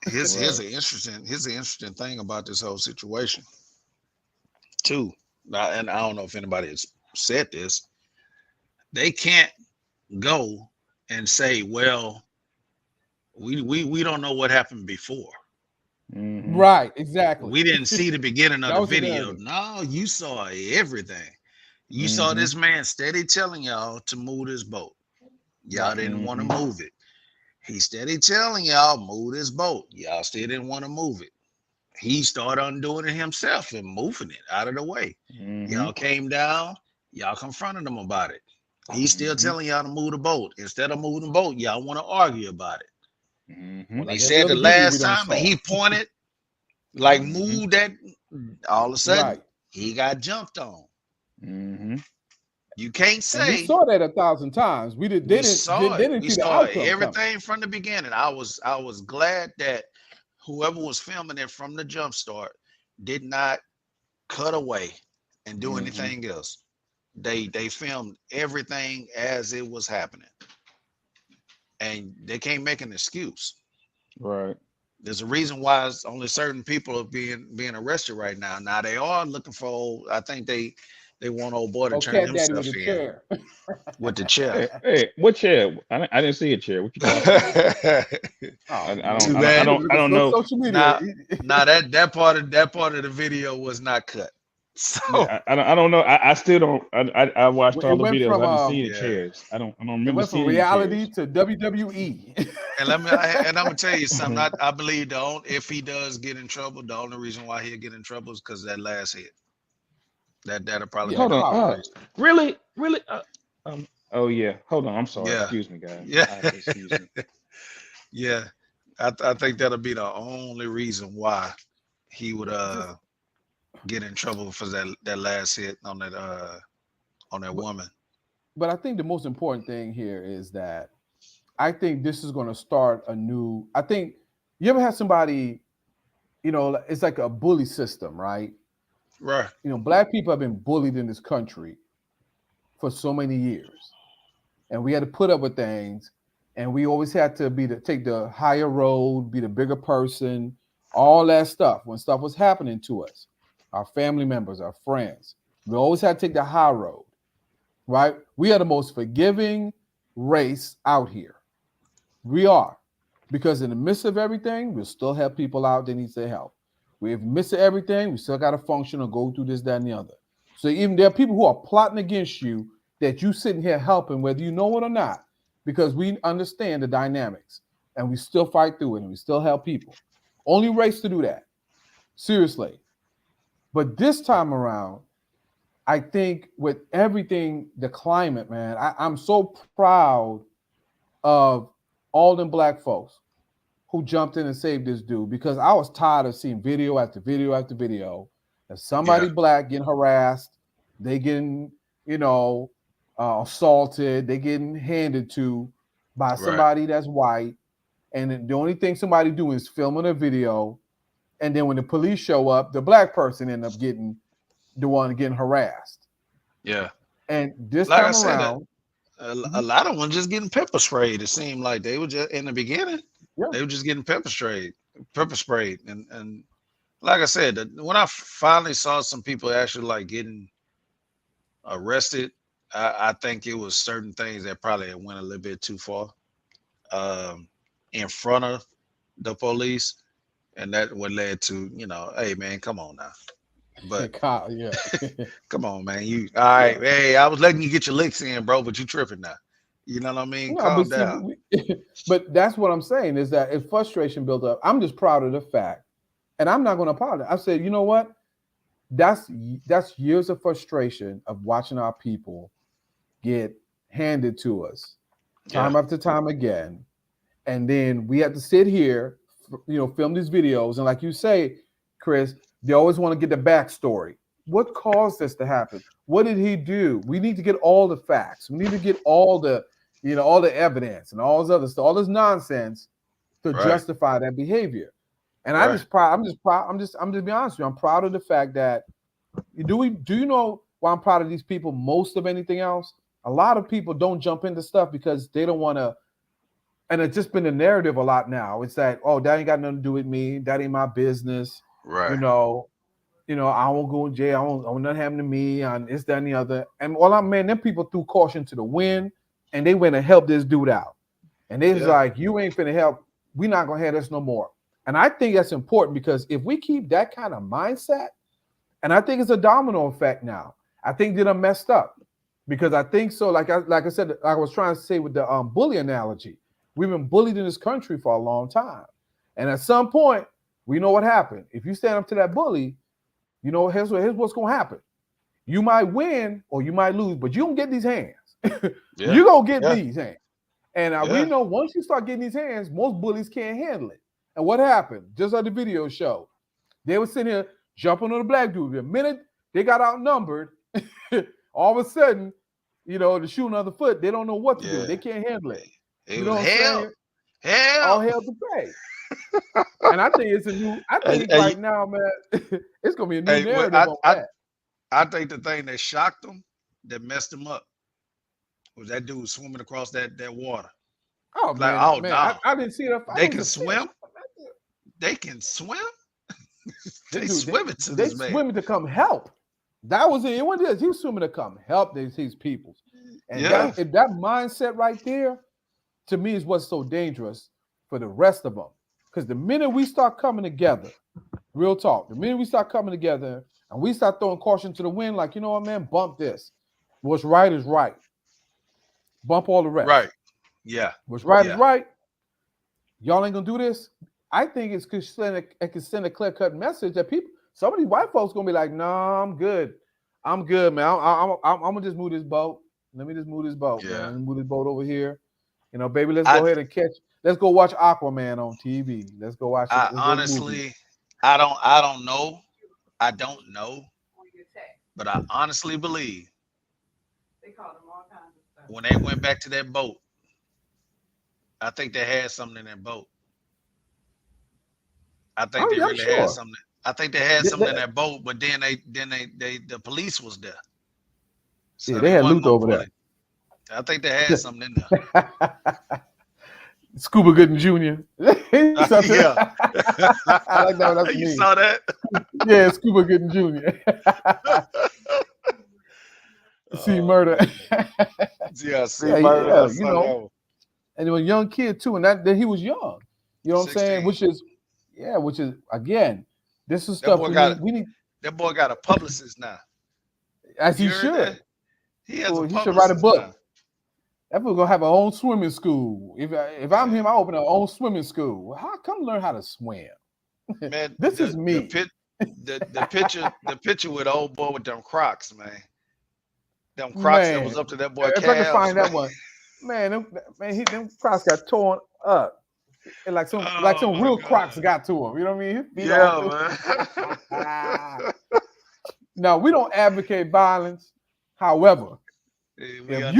[SPEAKER 2] here's
[SPEAKER 3] Right.
[SPEAKER 2] an interesting thing about this whole situation too. Now, and I don't know if anybody has said this. They can't go and say, well, we don't know what happened before.
[SPEAKER 3] Mm-hmm.
[SPEAKER 1] Right, exactly.
[SPEAKER 2] We didn't see the beginning of
[SPEAKER 1] That
[SPEAKER 2] the
[SPEAKER 1] was the
[SPEAKER 2] video.
[SPEAKER 1] narrative.
[SPEAKER 2] No, you saw everything. You saw
[SPEAKER 3] Mm-hmm.
[SPEAKER 2] this man steady telling y'all to move this boat. Y'all
[SPEAKER 1] Right.
[SPEAKER 2] didn't want to
[SPEAKER 3] Mm-hmm.
[SPEAKER 2] move it. He steady telling y'all move this boat. Y'all still didn't want to move it. He started undoing it himself and moving it out of the way.
[SPEAKER 3] Mm-hmm.
[SPEAKER 2] Y'all came down. Y'all confronted him about it. He's still telling y'all to move the boat. Instead of moving the boat, y'all want to argue about it. When he
[SPEAKER 1] Like every
[SPEAKER 2] said the
[SPEAKER 1] other video we
[SPEAKER 2] last
[SPEAKER 1] done
[SPEAKER 2] time and
[SPEAKER 1] saw.
[SPEAKER 2] he pointed, like move that, all of a sudden
[SPEAKER 1] Right.
[SPEAKER 2] he got jumped on.
[SPEAKER 3] Mm-hmm.
[SPEAKER 2] You can't
[SPEAKER 1] And we
[SPEAKER 2] say
[SPEAKER 1] saw that 1,000 times. We did.
[SPEAKER 2] we saw
[SPEAKER 1] They
[SPEAKER 2] it.
[SPEAKER 1] didn't
[SPEAKER 2] We
[SPEAKER 1] see the
[SPEAKER 2] saw
[SPEAKER 1] outcome coming.
[SPEAKER 2] everything from the beginning. I was glad that whoever was filming it from the jump start did not cut away and do anything else. They filmed everything as it was happening, and they can't make an excuse.
[SPEAKER 3] Right.
[SPEAKER 2] There's a reason why it's only certain people are being arrested right now. Now they are looking for. I think they want old boy to
[SPEAKER 1] Oh,
[SPEAKER 2] turn
[SPEAKER 1] Cat Daddy with
[SPEAKER 2] himself
[SPEAKER 1] a
[SPEAKER 2] in
[SPEAKER 1] chair.
[SPEAKER 2] with the chair.
[SPEAKER 3] Hey, what chair? I didn't see a chair. What you talking about?
[SPEAKER 1] Oh,
[SPEAKER 2] Too
[SPEAKER 3] I
[SPEAKER 2] bad.
[SPEAKER 3] don't know.
[SPEAKER 1] Social media.
[SPEAKER 2] Now, now that part of the video was not cut. So
[SPEAKER 3] Yeah, I don't know. I still don't. I watched
[SPEAKER 1] It
[SPEAKER 3] all the
[SPEAKER 1] went
[SPEAKER 3] videos.
[SPEAKER 1] from
[SPEAKER 3] I didn't see the
[SPEAKER 2] yeah.
[SPEAKER 3] chairs. I don't
[SPEAKER 1] it
[SPEAKER 3] remember
[SPEAKER 1] went from
[SPEAKER 3] seeing any
[SPEAKER 1] reality
[SPEAKER 3] chairs.
[SPEAKER 1] to WWE.
[SPEAKER 2] and I'm gonna tell you something. I believe if he does get in trouble, the only reason why he'll get in trouble is because that last hit. That'll probably be
[SPEAKER 1] Yeah,
[SPEAKER 3] Hold
[SPEAKER 2] the
[SPEAKER 3] on.
[SPEAKER 2] only
[SPEAKER 1] probably.
[SPEAKER 2] reason.
[SPEAKER 3] Really? Really? Oh yeah. Hold on. I'm sorry.
[SPEAKER 2] Yeah,
[SPEAKER 3] Excuse me, guys.
[SPEAKER 2] yeah,
[SPEAKER 3] Excuse me.
[SPEAKER 2] yeah. I think that'll be the only reason why he would
[SPEAKER 1] Just,
[SPEAKER 2] get in trouble for that last hit on that
[SPEAKER 1] but,
[SPEAKER 2] woman.
[SPEAKER 1] but I think the most important thing here is that I think this is going to start a new. I think you ever had somebody, it's like a bully system, right?
[SPEAKER 2] Right.
[SPEAKER 1] Black people have been bullied in this country for so many years, and we had to put up with things, and we always had to take the higher road, be the bigger person, all that stuff. When stuff was happening to us, our family members, our friends, we always had to take the high road, right? We are the most forgiving race out here. We are, because in the midst of everything, we'll still have people out that needs their help. We have missed everything. We still got to function or go through this, that, and the other. So even there are people who are plotting against you that you sitting here helping, whether you know it or not, because we understand the dynamics and we still fight through it and we still help people. Only race to do that. Seriously. But this time around, I think with everything, the climate, man, I'm so proud of all them black folks who jumped in and saved this dude, because I was tired of seeing video after video after video of somebody
[SPEAKER 2] Yeah.
[SPEAKER 1] black getting harassed, they getting, assaulted, they getting handed to by
[SPEAKER 2] Right.
[SPEAKER 1] somebody that's white, and the only thing somebody doing is filming a video, and then when the police show up, the black person end up getting the one getting harassed.
[SPEAKER 2] Yeah.
[SPEAKER 1] And this
[SPEAKER 2] Like I
[SPEAKER 1] time
[SPEAKER 2] said,
[SPEAKER 1] around,
[SPEAKER 2] a lot of them just getting pepper sprayed. It seemed like they were just in the beginning.
[SPEAKER 1] yeah,
[SPEAKER 2] They were just getting pepper sprayed, and like I said, when I finally saw some people actually like getting arrested, I think it was certain things that probably went a little bit too far in front of the police, and that what led to hey man, come on now. But
[SPEAKER 1] yeah.
[SPEAKER 2] come on, man, you all right? Hey, I was letting you get your licks in, bro, but you tripping now. You know what I mean?
[SPEAKER 1] No, but
[SPEAKER 2] Calm
[SPEAKER 1] see,
[SPEAKER 2] down.
[SPEAKER 1] but that's what I'm saying is that if frustration built up, I'm just proud of the fact, and I'm not going to apologize. I said, you know what? That's years of frustration of watching our people get handed to us
[SPEAKER 2] Yeah.
[SPEAKER 1] time after time again, and then we have to sit here, film these videos, and like you say, Chris, they always want to get the backstory. What caused this to happen? What did he do? We need to get all the facts. We need to get all the, all the evidence and all this other stuff, all this nonsense to
[SPEAKER 2] Right.
[SPEAKER 1] justify that behavior. And
[SPEAKER 2] Right.
[SPEAKER 1] I'm just proud. I'm just be honest with you. I'm proud of the fact that do you know why I'm proud of these people most of anything else? A lot of people don't jump into stuff because they don't want to, and it's just been the narrative a lot now. It's that, oh, that ain't got nothing to do with me. That ain't my business.
[SPEAKER 2] Right.
[SPEAKER 1] I won't go in jail. I won't nothing happen to me on this, that, and the other. And them people threw caution to the wind, and they went and helped this dude out. And they was like, you ain't finna help. We're not gonna have this no more. And I think that's important because if we keep that kind of mindset, and I think it's a domino effect now. I think that I'm messed up because I think so. Like I said, I was trying to say with the bully analogy, we've been bullied in this country for a long time, and at some point, we know what happened. If you stand up to that bully, here's what's gonna happen. You might win or you might lose, but you don't get these hands.
[SPEAKER 2] Yeah.
[SPEAKER 1] You gonna get
[SPEAKER 2] Yeah.
[SPEAKER 1] these hands. And we
[SPEAKER 2] Yeah.
[SPEAKER 1] know once you start getting these hands, most bullies can't handle it. And what happened? Just like the video show, they were sitting here jumping on the black dude. The minute they got outnumbered, all of a sudden, the shoe on the other foot, they don't know what to do.
[SPEAKER 2] Yeah.
[SPEAKER 1] They can't handle it.
[SPEAKER 2] It
[SPEAKER 1] You know
[SPEAKER 2] was
[SPEAKER 1] what I'm saying? All
[SPEAKER 2] hell.
[SPEAKER 1] hell to pay. And I think it's a new. I think
[SPEAKER 2] Hey,
[SPEAKER 1] right now, man, it's gonna be a new
[SPEAKER 2] hey, well,
[SPEAKER 1] narrative on that.
[SPEAKER 2] I think the thing that shocked them, that messed them up, was that dude swimming across that water.
[SPEAKER 1] Oh
[SPEAKER 2] Like,
[SPEAKER 1] man,
[SPEAKER 2] oh
[SPEAKER 1] man,
[SPEAKER 2] no,
[SPEAKER 1] I didn't see it.
[SPEAKER 2] they can swim. They can swim. They swimming to
[SPEAKER 1] They
[SPEAKER 2] this man.
[SPEAKER 1] swimming to come help. That was it. What it is? He was swimming to come help these people. And
[SPEAKER 2] Yeah.
[SPEAKER 1] that mindset right there, to me, is what's so dangerous for the rest of them. Because the minute we start coming together, real talk, the minute we start coming together and we start throwing caution to the wind, like, you know what, man, bump this. What's right is right. Bump all the rest.
[SPEAKER 2] Right. Yeah.
[SPEAKER 1] What's right
[SPEAKER 2] Yeah.
[SPEAKER 1] is right. Y'all ain't gonna do this. I think it could send a clear-cut message that some of these white folks gonna be like, "Nah, I'm good. I'm good, man. I'm gonna just move this boat. Let me just move this boat,
[SPEAKER 2] Yeah.
[SPEAKER 1] man. Move this boat over here. Baby, let's go ahead and catch. Let's go watch Aquaman on TV. Let's go watch it.
[SPEAKER 2] I honestly, I don't know. I don't know. But I honestly believe when they went back to that boat, I think they had something in that boat. I think they really had something. I think they had something in that boat, but then the police was there.
[SPEAKER 1] So they had loot over there.
[SPEAKER 2] I think they had something in there.
[SPEAKER 1] Scuba Gooden Jr.
[SPEAKER 2] Yeah.
[SPEAKER 1] I like that. That's
[SPEAKER 2] you
[SPEAKER 1] me.
[SPEAKER 2] saw that?
[SPEAKER 1] Yeah, Scuba Gooden Jr. See murder.
[SPEAKER 2] Yeah, see murder.
[SPEAKER 1] Yeah, and he was a young kid too, and that he was young. You know what 16. I'm saying? Which is again, this is stuff we need.
[SPEAKER 2] That boy got a publicist now.
[SPEAKER 1] As he should.
[SPEAKER 2] That? He has
[SPEAKER 1] he should write a book. Now. That boy gonna have our own swimming school. If I'm him, I open our own swimming school. How come learn how to swim?
[SPEAKER 2] Man,
[SPEAKER 1] this is me.
[SPEAKER 2] The picture with the old boy with them Crocs, man. Them Crocs that was up to that boy.
[SPEAKER 1] If I can find that one, man, them Crocs got torn up. And like some real God. Crocs got to him. You know what I mean?
[SPEAKER 2] Yeah,
[SPEAKER 1] man. Now we don't advocate violence. However, if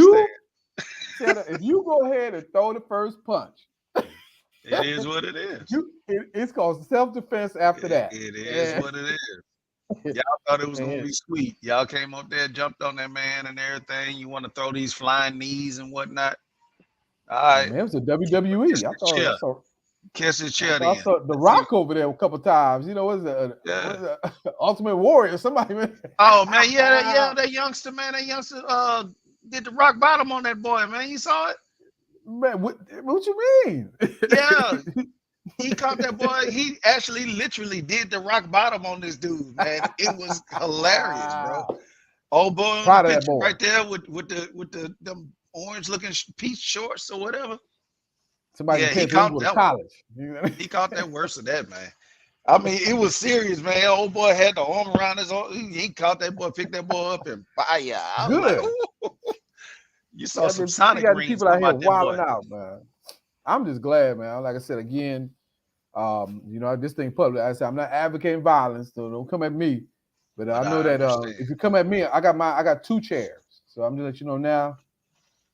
[SPEAKER 1] you go ahead and throw the first punch,
[SPEAKER 2] it is what it is.
[SPEAKER 1] It's called self-defense after that.
[SPEAKER 2] It is what it is. Y'all thought it was gonna be sweet. Y'all came up there, jumped on that man and everything. You want to throw these flying knees and whatnot. All right.
[SPEAKER 1] Man, it was a WWE. I thought
[SPEAKER 2] Catch the chair.
[SPEAKER 1] I saw The Rock over there a couple times. Was it Ultimate Warrior? Somebody.
[SPEAKER 2] Oh man, that youngster, man. That youngster did the rock bottom on that boy, man. You saw it?
[SPEAKER 1] Man, what you mean?
[SPEAKER 2] Yeah. He caught that boy. He actually literally did the rock bottom on this dude, man. It was hilarious, bro. Old boy on the picture right there with the them orange looking peach shorts or whatever.
[SPEAKER 1] Somebody he caught that college.
[SPEAKER 2] He caught that worse than that, man. I mean, it was serious, man. Old boy had the arm around his arm. He caught that boy, picked that boy up, and fire.
[SPEAKER 1] Good.
[SPEAKER 2] Like, you saw some Sonic rings.
[SPEAKER 1] People out here wilding out, man. I'm just glad, man. Like I said again, this thing public. I said I'm not advocating violence, so don't come at me. But I know that if you come at me, I got 2 chairs. So I'm just let you know now.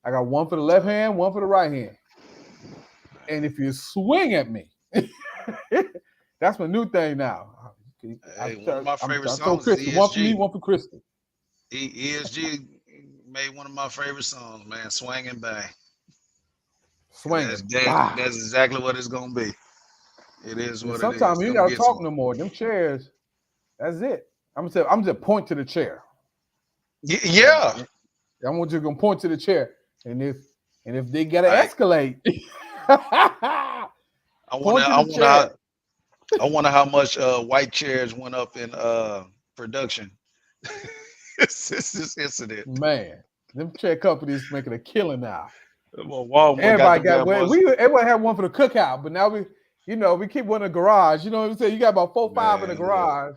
[SPEAKER 1] I got one for the left hand, one for the right hand. And if you swing at me, that's my new thing now.
[SPEAKER 2] Hey, one of my favorite songs
[SPEAKER 1] is ESG. One for me, one for Kristen.
[SPEAKER 2] ESG made one of my favorite songs, man. Swing and bang.
[SPEAKER 1] Swing.
[SPEAKER 2] That's exactly what it's gonna be. It is what it is.
[SPEAKER 1] Sometimes you gotta talk no more. Them chairs, that's it. I'm just point to the chair.
[SPEAKER 2] Yeah.
[SPEAKER 1] I'm just gonna point to the chair, and if they gotta escalate.
[SPEAKER 2] I wonder how much white chairs went up in production. This incident.
[SPEAKER 1] Man, them chair companies making a killing now.
[SPEAKER 2] Well, Walmart
[SPEAKER 1] everybody had one for the cookout, but now we keep one in the garage. You know what I'm saying? You got about 4 or 5 in the garage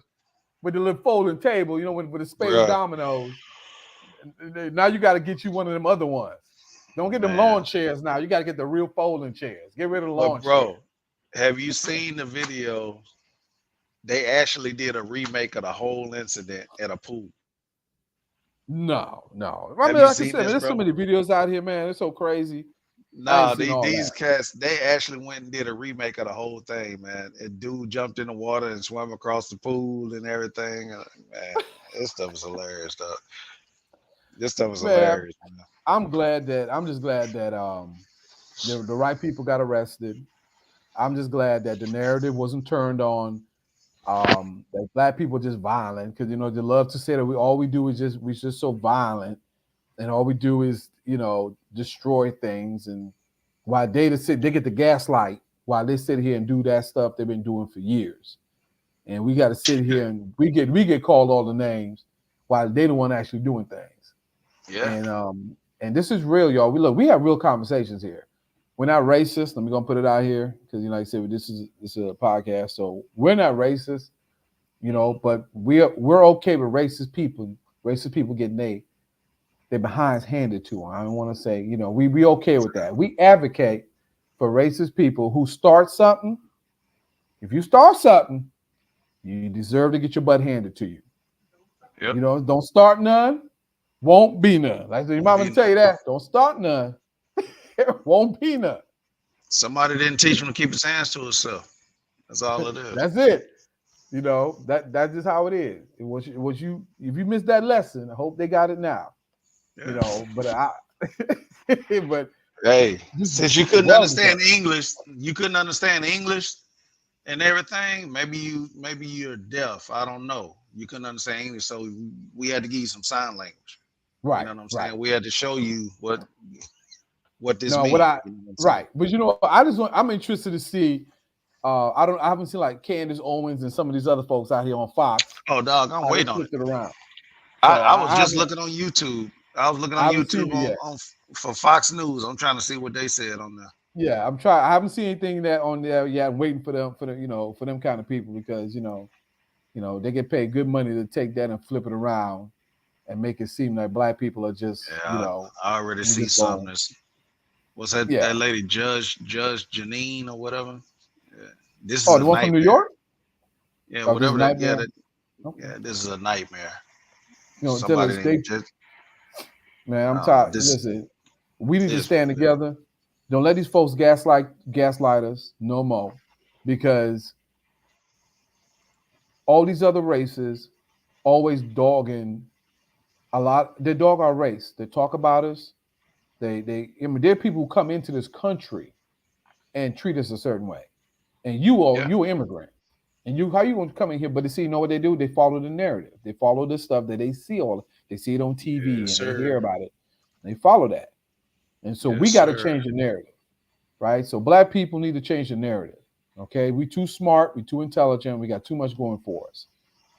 [SPEAKER 1] with the little folding table, with the space dominoes. Now you got to get you one of them other ones. Don't get them
[SPEAKER 2] Man.
[SPEAKER 1] lawn chairs now. You got to get the real folding chairs. Get rid of the
[SPEAKER 2] But
[SPEAKER 1] lawn
[SPEAKER 2] bro,
[SPEAKER 1] chairs.
[SPEAKER 2] have you seen the video? They actually did a remake of the whole incident at a pool.
[SPEAKER 1] No. I
[SPEAKER 2] Have
[SPEAKER 1] mean,
[SPEAKER 2] you
[SPEAKER 1] like I
[SPEAKER 2] seen
[SPEAKER 1] said, man,
[SPEAKER 2] this,
[SPEAKER 1] there's so
[SPEAKER 2] bro?
[SPEAKER 1] many videos out here, man. It's so crazy. I
[SPEAKER 2] No,
[SPEAKER 1] ain't seen all
[SPEAKER 2] these
[SPEAKER 1] that.
[SPEAKER 2] cats, they actually went and did a remake of the whole thing, man. A dude jumped in the water and swam across the pool and everything. Man, this stuff is hilarious, though. This stuff is
[SPEAKER 1] Man,
[SPEAKER 2] hilarious, man.
[SPEAKER 1] I'm just glad that the right people got arrested. I'm just glad that the narrative wasn't turned on that black people are just violent because they love to say that all we do is we're just so violent and all we do is destroy things, and while they get the gaslight while they sit here and do that stuff they've been doing for years, and we got to sit here and we get called all the names while they the one actually doing things.
[SPEAKER 2] Yeah.
[SPEAKER 1] And this is real, y'all. We have real conversations here. We're not racist. I'm gonna put it out here because like I said, this is a podcast, so we're not racist, but we're okay with racist people. Racist people getting their behinds handed to them. I don't want to say, we okay with that. We advocate for racist people who start something. If you start something, you deserve to get your butt handed to you.
[SPEAKER 2] Yep.
[SPEAKER 1] Don't start none, won't be none. Like your mama to tell you that. Don't start none. It won't be none.
[SPEAKER 2] Somebody didn't teach him to keep his hands to himself. That's all it is.
[SPEAKER 1] That's it. That's just how it is. If you missed that lesson, I hope they got it now.
[SPEAKER 2] Yeah.
[SPEAKER 1] But
[SPEAKER 2] Hey, since you couldn't understand English, and everything. Maybe you're deaf. I don't know. You couldn't understand English, so we had to give you some sign language.
[SPEAKER 1] Right.
[SPEAKER 2] You know what I'm saying? We had to show you what this
[SPEAKER 1] no,
[SPEAKER 2] means.
[SPEAKER 1] what I right. But I'm interested to see. I haven't seen like Candace Owens and some of these other folks out here on Fox.
[SPEAKER 2] Oh, dog, I'm waiting on it.
[SPEAKER 1] Around.
[SPEAKER 2] I was just looking on YouTube. I was looking on YouTube
[SPEAKER 1] on
[SPEAKER 2] for Fox News. I'm trying to see what they said on there.
[SPEAKER 1] Yeah, I'm trying. I haven't seen anything that on there yet. I'm waiting for them for them kind of people because they get paid good money to take that and flip it around and make it seem like black people are just
[SPEAKER 2] I already see something. What's that?
[SPEAKER 1] Yeah.
[SPEAKER 2] That lady, Judge Janine or whatever. Yeah. This is
[SPEAKER 1] the one from New York.
[SPEAKER 2] Yeah, whatever that. Yeah, this is a nightmare. Somebody
[SPEAKER 1] man, I'm tired. Listen, we need to stand together. Don't let these folks gaslight us no more, because all these other races always dogging a lot. They dog our race. They talk about us. There are people who come into this country and treat us a certain way, and you're an immigrant, and how you going to come in here? But you know what they do? They follow the narrative. They follow the stuff that they see They see it on TV and they hear about it. They follow that, and so we got to change the narrative, right? So black people need to change the narrative. Okay, we too smart, we too intelligent, we got too much going for us,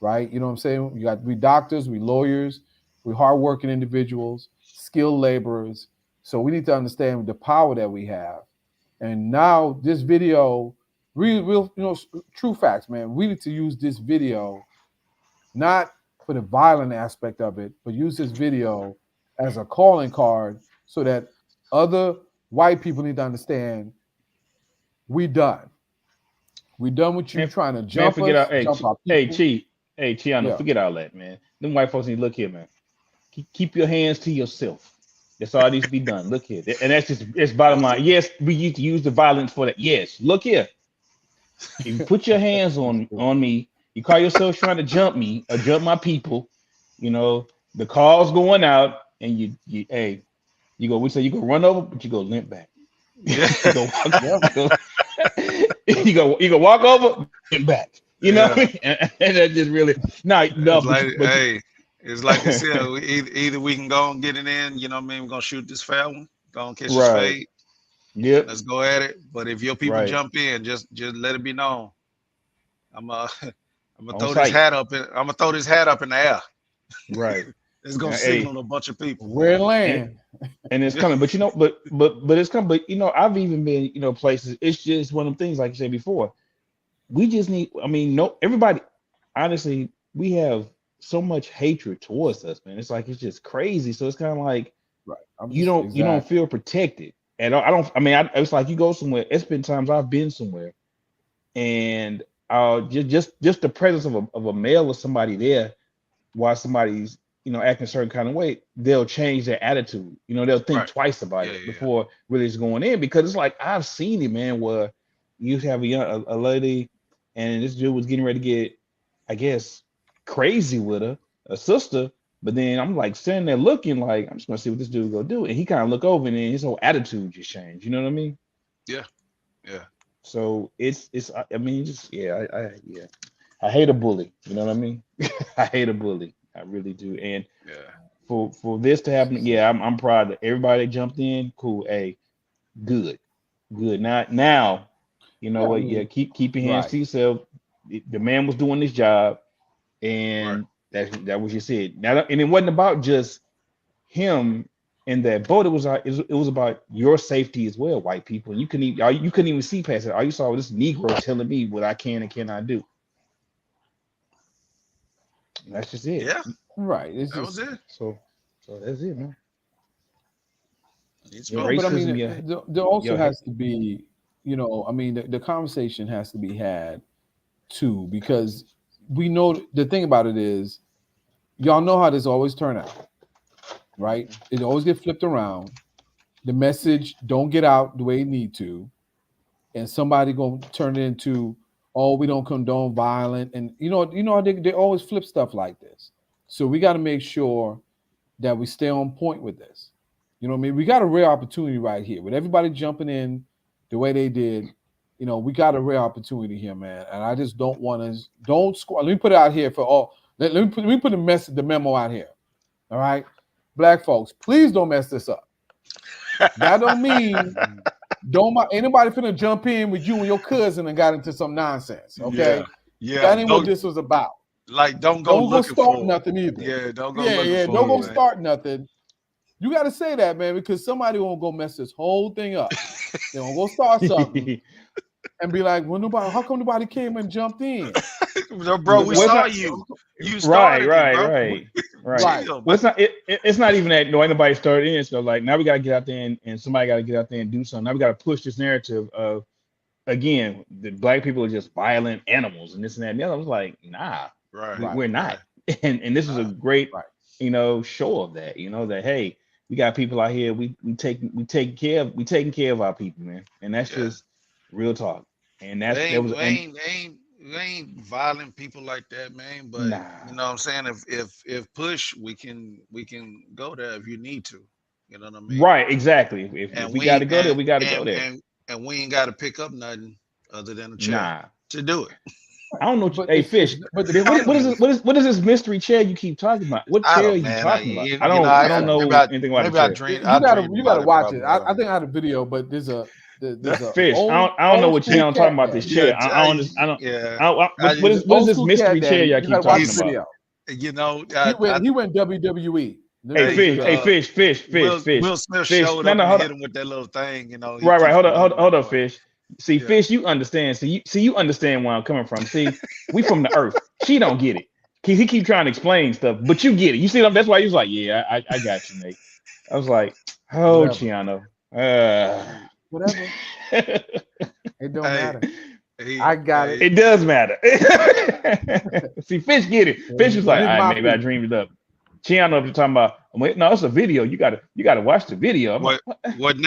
[SPEAKER 1] right? You know what I'm saying? We doctors, we lawyers, we hardworking individuals, skilled laborers. So we need to understand the power that we have. And now this video, real, true facts, man. We need to use this video not for the violent aspect of it, but use this video as a calling card so that other white people need to understand we done. We done with you trying to jump us.
[SPEAKER 3] Chiano, forget all that, man. Them white folks need to look here, man. Keep your hands to yourself. That's all needs to be done. Look here. And it's bottom line. Yes, we used to use the violence for that. Yes, look here. If you put your hands on me, you call yourself trying to jump me or jump my people, the call's going out, and you go, we say you go run over, but you go limp back. You go walk over, limp back. You know what I mean? And that just really
[SPEAKER 2] it's like you said, either we can go and get it in, you know what I mean? We're gonna shoot this fair one, go and catch this fade.
[SPEAKER 3] Yep.
[SPEAKER 2] Let's go at it. But if your people jump in, just let it be known. I'm gonna throw this hat up in the air.
[SPEAKER 3] Right.
[SPEAKER 2] It's gonna signal a bunch of people.
[SPEAKER 1] We're land.
[SPEAKER 3] And it's coming. But but it's coming. But I've even been, places. It's just one of them things, like you said before. We just need, everybody, honestly, we have so much hatred towards us, man. It's like it's just crazy. So it's kind of like
[SPEAKER 1] Right.
[SPEAKER 3] you don't feel protected at all. It's like you go somewhere. It's been times I've been somewhere, and just the presence of a male or somebody there while somebody's acting a certain kind of way, they'll change their attitude. They'll think
[SPEAKER 2] Right.
[SPEAKER 3] twice about
[SPEAKER 2] Yeah,
[SPEAKER 3] it
[SPEAKER 2] yeah.
[SPEAKER 3] before really just going in, because it's like I've seen it, man, where you have a lady and this dude was getting ready to get, I guess, crazy with her, a sister. But then I'm like sitting there looking like I'm just gonna see what this dude gonna do, and he kind of look over and then his whole attitude just changed. You know what I mean?
[SPEAKER 2] Yeah. Yeah.
[SPEAKER 3] So it's I mean just I hate a bully. You know what I mean? I hate a bully. I really do. And
[SPEAKER 2] Yeah.
[SPEAKER 3] for this to happen, yeah, I'm proud that everybody that jumped in. Cool. Hey, good. Not now. You know
[SPEAKER 1] Yeah, I
[SPEAKER 3] what?
[SPEAKER 1] mean,
[SPEAKER 3] Yeah, keep your hands
[SPEAKER 1] right.
[SPEAKER 3] to yourself. The man was doing his job,
[SPEAKER 2] Right.
[SPEAKER 3] and that was you said. Now, and it wasn't about just him in that boat. It was about your safety as well, white people. And you couldn't even see past it. All you saw was this Negro telling me what I can and cannot do. And that's just it.
[SPEAKER 2] Yeah.
[SPEAKER 1] Right. It's
[SPEAKER 2] That was
[SPEAKER 1] just
[SPEAKER 2] it.
[SPEAKER 3] So that's it, man.
[SPEAKER 2] He
[SPEAKER 3] Yeah,
[SPEAKER 1] no,
[SPEAKER 2] spoke.
[SPEAKER 1] but I
[SPEAKER 3] racism.
[SPEAKER 1] mean,
[SPEAKER 3] Yeah,
[SPEAKER 1] there also
[SPEAKER 3] yo,
[SPEAKER 1] has to be, I mean, the conversation has to be had too, because we know the thing about it is, y'all know how this always turn out, right? It always get flipped around. The message don't get out the way it need to, and somebody gonna turn it into, oh, we don't condone violence, and they always flip stuff like this. So we got to make sure that we stay on point with this. You know what I mean? We got a rare opportunity right here with everybody jumping in the way they did. We got a rare opportunity here, man. And I just don't want to don't squat. Let me put it out here for all. Let me put the memo out here. All right, black folks, please don't mess this up. That don't mean anybody finna jump in with you and your cousin and got into some nonsense. Okay,
[SPEAKER 2] Yeah.
[SPEAKER 1] that ain't what
[SPEAKER 2] Don't
[SPEAKER 1] this was about.
[SPEAKER 2] don't go
[SPEAKER 1] Don't go
[SPEAKER 2] looking
[SPEAKER 1] start
[SPEAKER 2] for it.
[SPEAKER 1] nothing either.
[SPEAKER 2] Yeah. Don't go
[SPEAKER 1] Yeah,
[SPEAKER 2] looking
[SPEAKER 1] yeah.
[SPEAKER 2] for
[SPEAKER 1] Don't
[SPEAKER 2] it,
[SPEAKER 1] go
[SPEAKER 2] man.
[SPEAKER 1] start nothing. You got to say that, man, because somebody won't go mess this whole thing up. They won't go start something and be like, "Well, how come nobody came and jumped in?"
[SPEAKER 2] Bro, we
[SPEAKER 3] What's
[SPEAKER 2] saw
[SPEAKER 3] not
[SPEAKER 2] you. You
[SPEAKER 3] right,
[SPEAKER 2] started it, bro.
[SPEAKER 1] Right.
[SPEAKER 2] Chill,
[SPEAKER 3] Well,
[SPEAKER 2] man.
[SPEAKER 3] it's not even that no anybody started in. So like now we gotta get out there and somebody gotta get out there and do something. Now we gotta push this narrative of, again, the black people are just violent animals and this and that and the other. I was like, nah,
[SPEAKER 2] Right.
[SPEAKER 3] we're not.
[SPEAKER 2] Right.
[SPEAKER 3] And this is a great,
[SPEAKER 1] Right.
[SPEAKER 3] show of that. That hey, we got people out here. We taking care of our people, man. And that's
[SPEAKER 2] Yeah.
[SPEAKER 3] just real talk. And
[SPEAKER 2] We
[SPEAKER 3] that
[SPEAKER 2] ain't
[SPEAKER 3] was
[SPEAKER 2] we
[SPEAKER 3] and
[SPEAKER 2] ain't we ain't violent people like that, man. But
[SPEAKER 3] nah,
[SPEAKER 2] you know what I'm saying? If push, we can go there if you need to. You know what I mean?
[SPEAKER 3] right, exactly. If
[SPEAKER 2] And
[SPEAKER 3] we got
[SPEAKER 2] we
[SPEAKER 3] to go there,
[SPEAKER 2] and
[SPEAKER 3] we got to go
[SPEAKER 2] and
[SPEAKER 3] there.
[SPEAKER 2] and and we ain't got to pick up nothing other than a chair
[SPEAKER 3] Nah.
[SPEAKER 2] to do it.
[SPEAKER 1] Right.
[SPEAKER 3] I don't know.
[SPEAKER 1] But
[SPEAKER 3] Hey, Fish.
[SPEAKER 1] but the
[SPEAKER 3] What is
[SPEAKER 1] comment
[SPEAKER 3] this?
[SPEAKER 1] is,
[SPEAKER 3] What is this mystery chair you keep talking about? What
[SPEAKER 2] I
[SPEAKER 3] chair are
[SPEAKER 2] don't,
[SPEAKER 3] you
[SPEAKER 2] man.
[SPEAKER 3] talking about? I
[SPEAKER 2] I
[SPEAKER 3] don't
[SPEAKER 2] maybe
[SPEAKER 3] know anything about the chair.
[SPEAKER 2] I dreamed
[SPEAKER 1] you got to
[SPEAKER 2] about it
[SPEAKER 1] watch it.
[SPEAKER 2] probably.
[SPEAKER 1] I think I had a video, but there's a
[SPEAKER 3] Fish. I don't know
[SPEAKER 1] old
[SPEAKER 3] what chair
[SPEAKER 1] school
[SPEAKER 3] I'm talking
[SPEAKER 1] cat
[SPEAKER 3] about. This
[SPEAKER 1] daddy.
[SPEAKER 3] chair. I don't.
[SPEAKER 2] yeah.
[SPEAKER 3] What
[SPEAKER 1] There's
[SPEAKER 3] is
[SPEAKER 1] an
[SPEAKER 3] what is
[SPEAKER 1] old
[SPEAKER 3] this
[SPEAKER 1] school cat
[SPEAKER 3] mystery chair
[SPEAKER 1] daddy.
[SPEAKER 3] y'all
[SPEAKER 1] You
[SPEAKER 3] keep
[SPEAKER 1] got to watch
[SPEAKER 3] talking
[SPEAKER 1] the
[SPEAKER 3] about?
[SPEAKER 1] video.
[SPEAKER 2] I
[SPEAKER 1] He went WWE.
[SPEAKER 3] Hey,
[SPEAKER 2] hey,
[SPEAKER 3] Fish. Hey,
[SPEAKER 2] Will Smith
[SPEAKER 3] Fish.
[SPEAKER 2] showed
[SPEAKER 3] No,
[SPEAKER 2] up
[SPEAKER 3] no,
[SPEAKER 2] and
[SPEAKER 3] hold
[SPEAKER 2] hit
[SPEAKER 3] on.
[SPEAKER 2] him with that little thing. He
[SPEAKER 3] Right.
[SPEAKER 2] keeps doing
[SPEAKER 3] Hold
[SPEAKER 2] that
[SPEAKER 3] on,
[SPEAKER 2] joint.
[SPEAKER 3] Fish. See,
[SPEAKER 2] Yeah.
[SPEAKER 3] Fish, you understand. You understand where I'm coming from. See, we from the earth. She don't get it. He keep trying to explain stuff, but you get it. You see them? That's why he was like, yeah, I got you, Nate. I was like, oh,
[SPEAKER 1] Whatever.
[SPEAKER 3] Chiano.
[SPEAKER 1] Whatever. It don't
[SPEAKER 2] Hey,
[SPEAKER 1] matter.
[SPEAKER 2] he,
[SPEAKER 1] I got
[SPEAKER 2] hey,
[SPEAKER 1] it.
[SPEAKER 3] It does matter. See, Fish get it. Fish was
[SPEAKER 1] It
[SPEAKER 3] like, all
[SPEAKER 1] hit
[SPEAKER 3] right,
[SPEAKER 1] my
[SPEAKER 3] maybe I
[SPEAKER 1] feet.
[SPEAKER 3] dreamed it up. Chiano up talking about, wait, no, it's a video. You gotta watch the video. I'm like,
[SPEAKER 2] what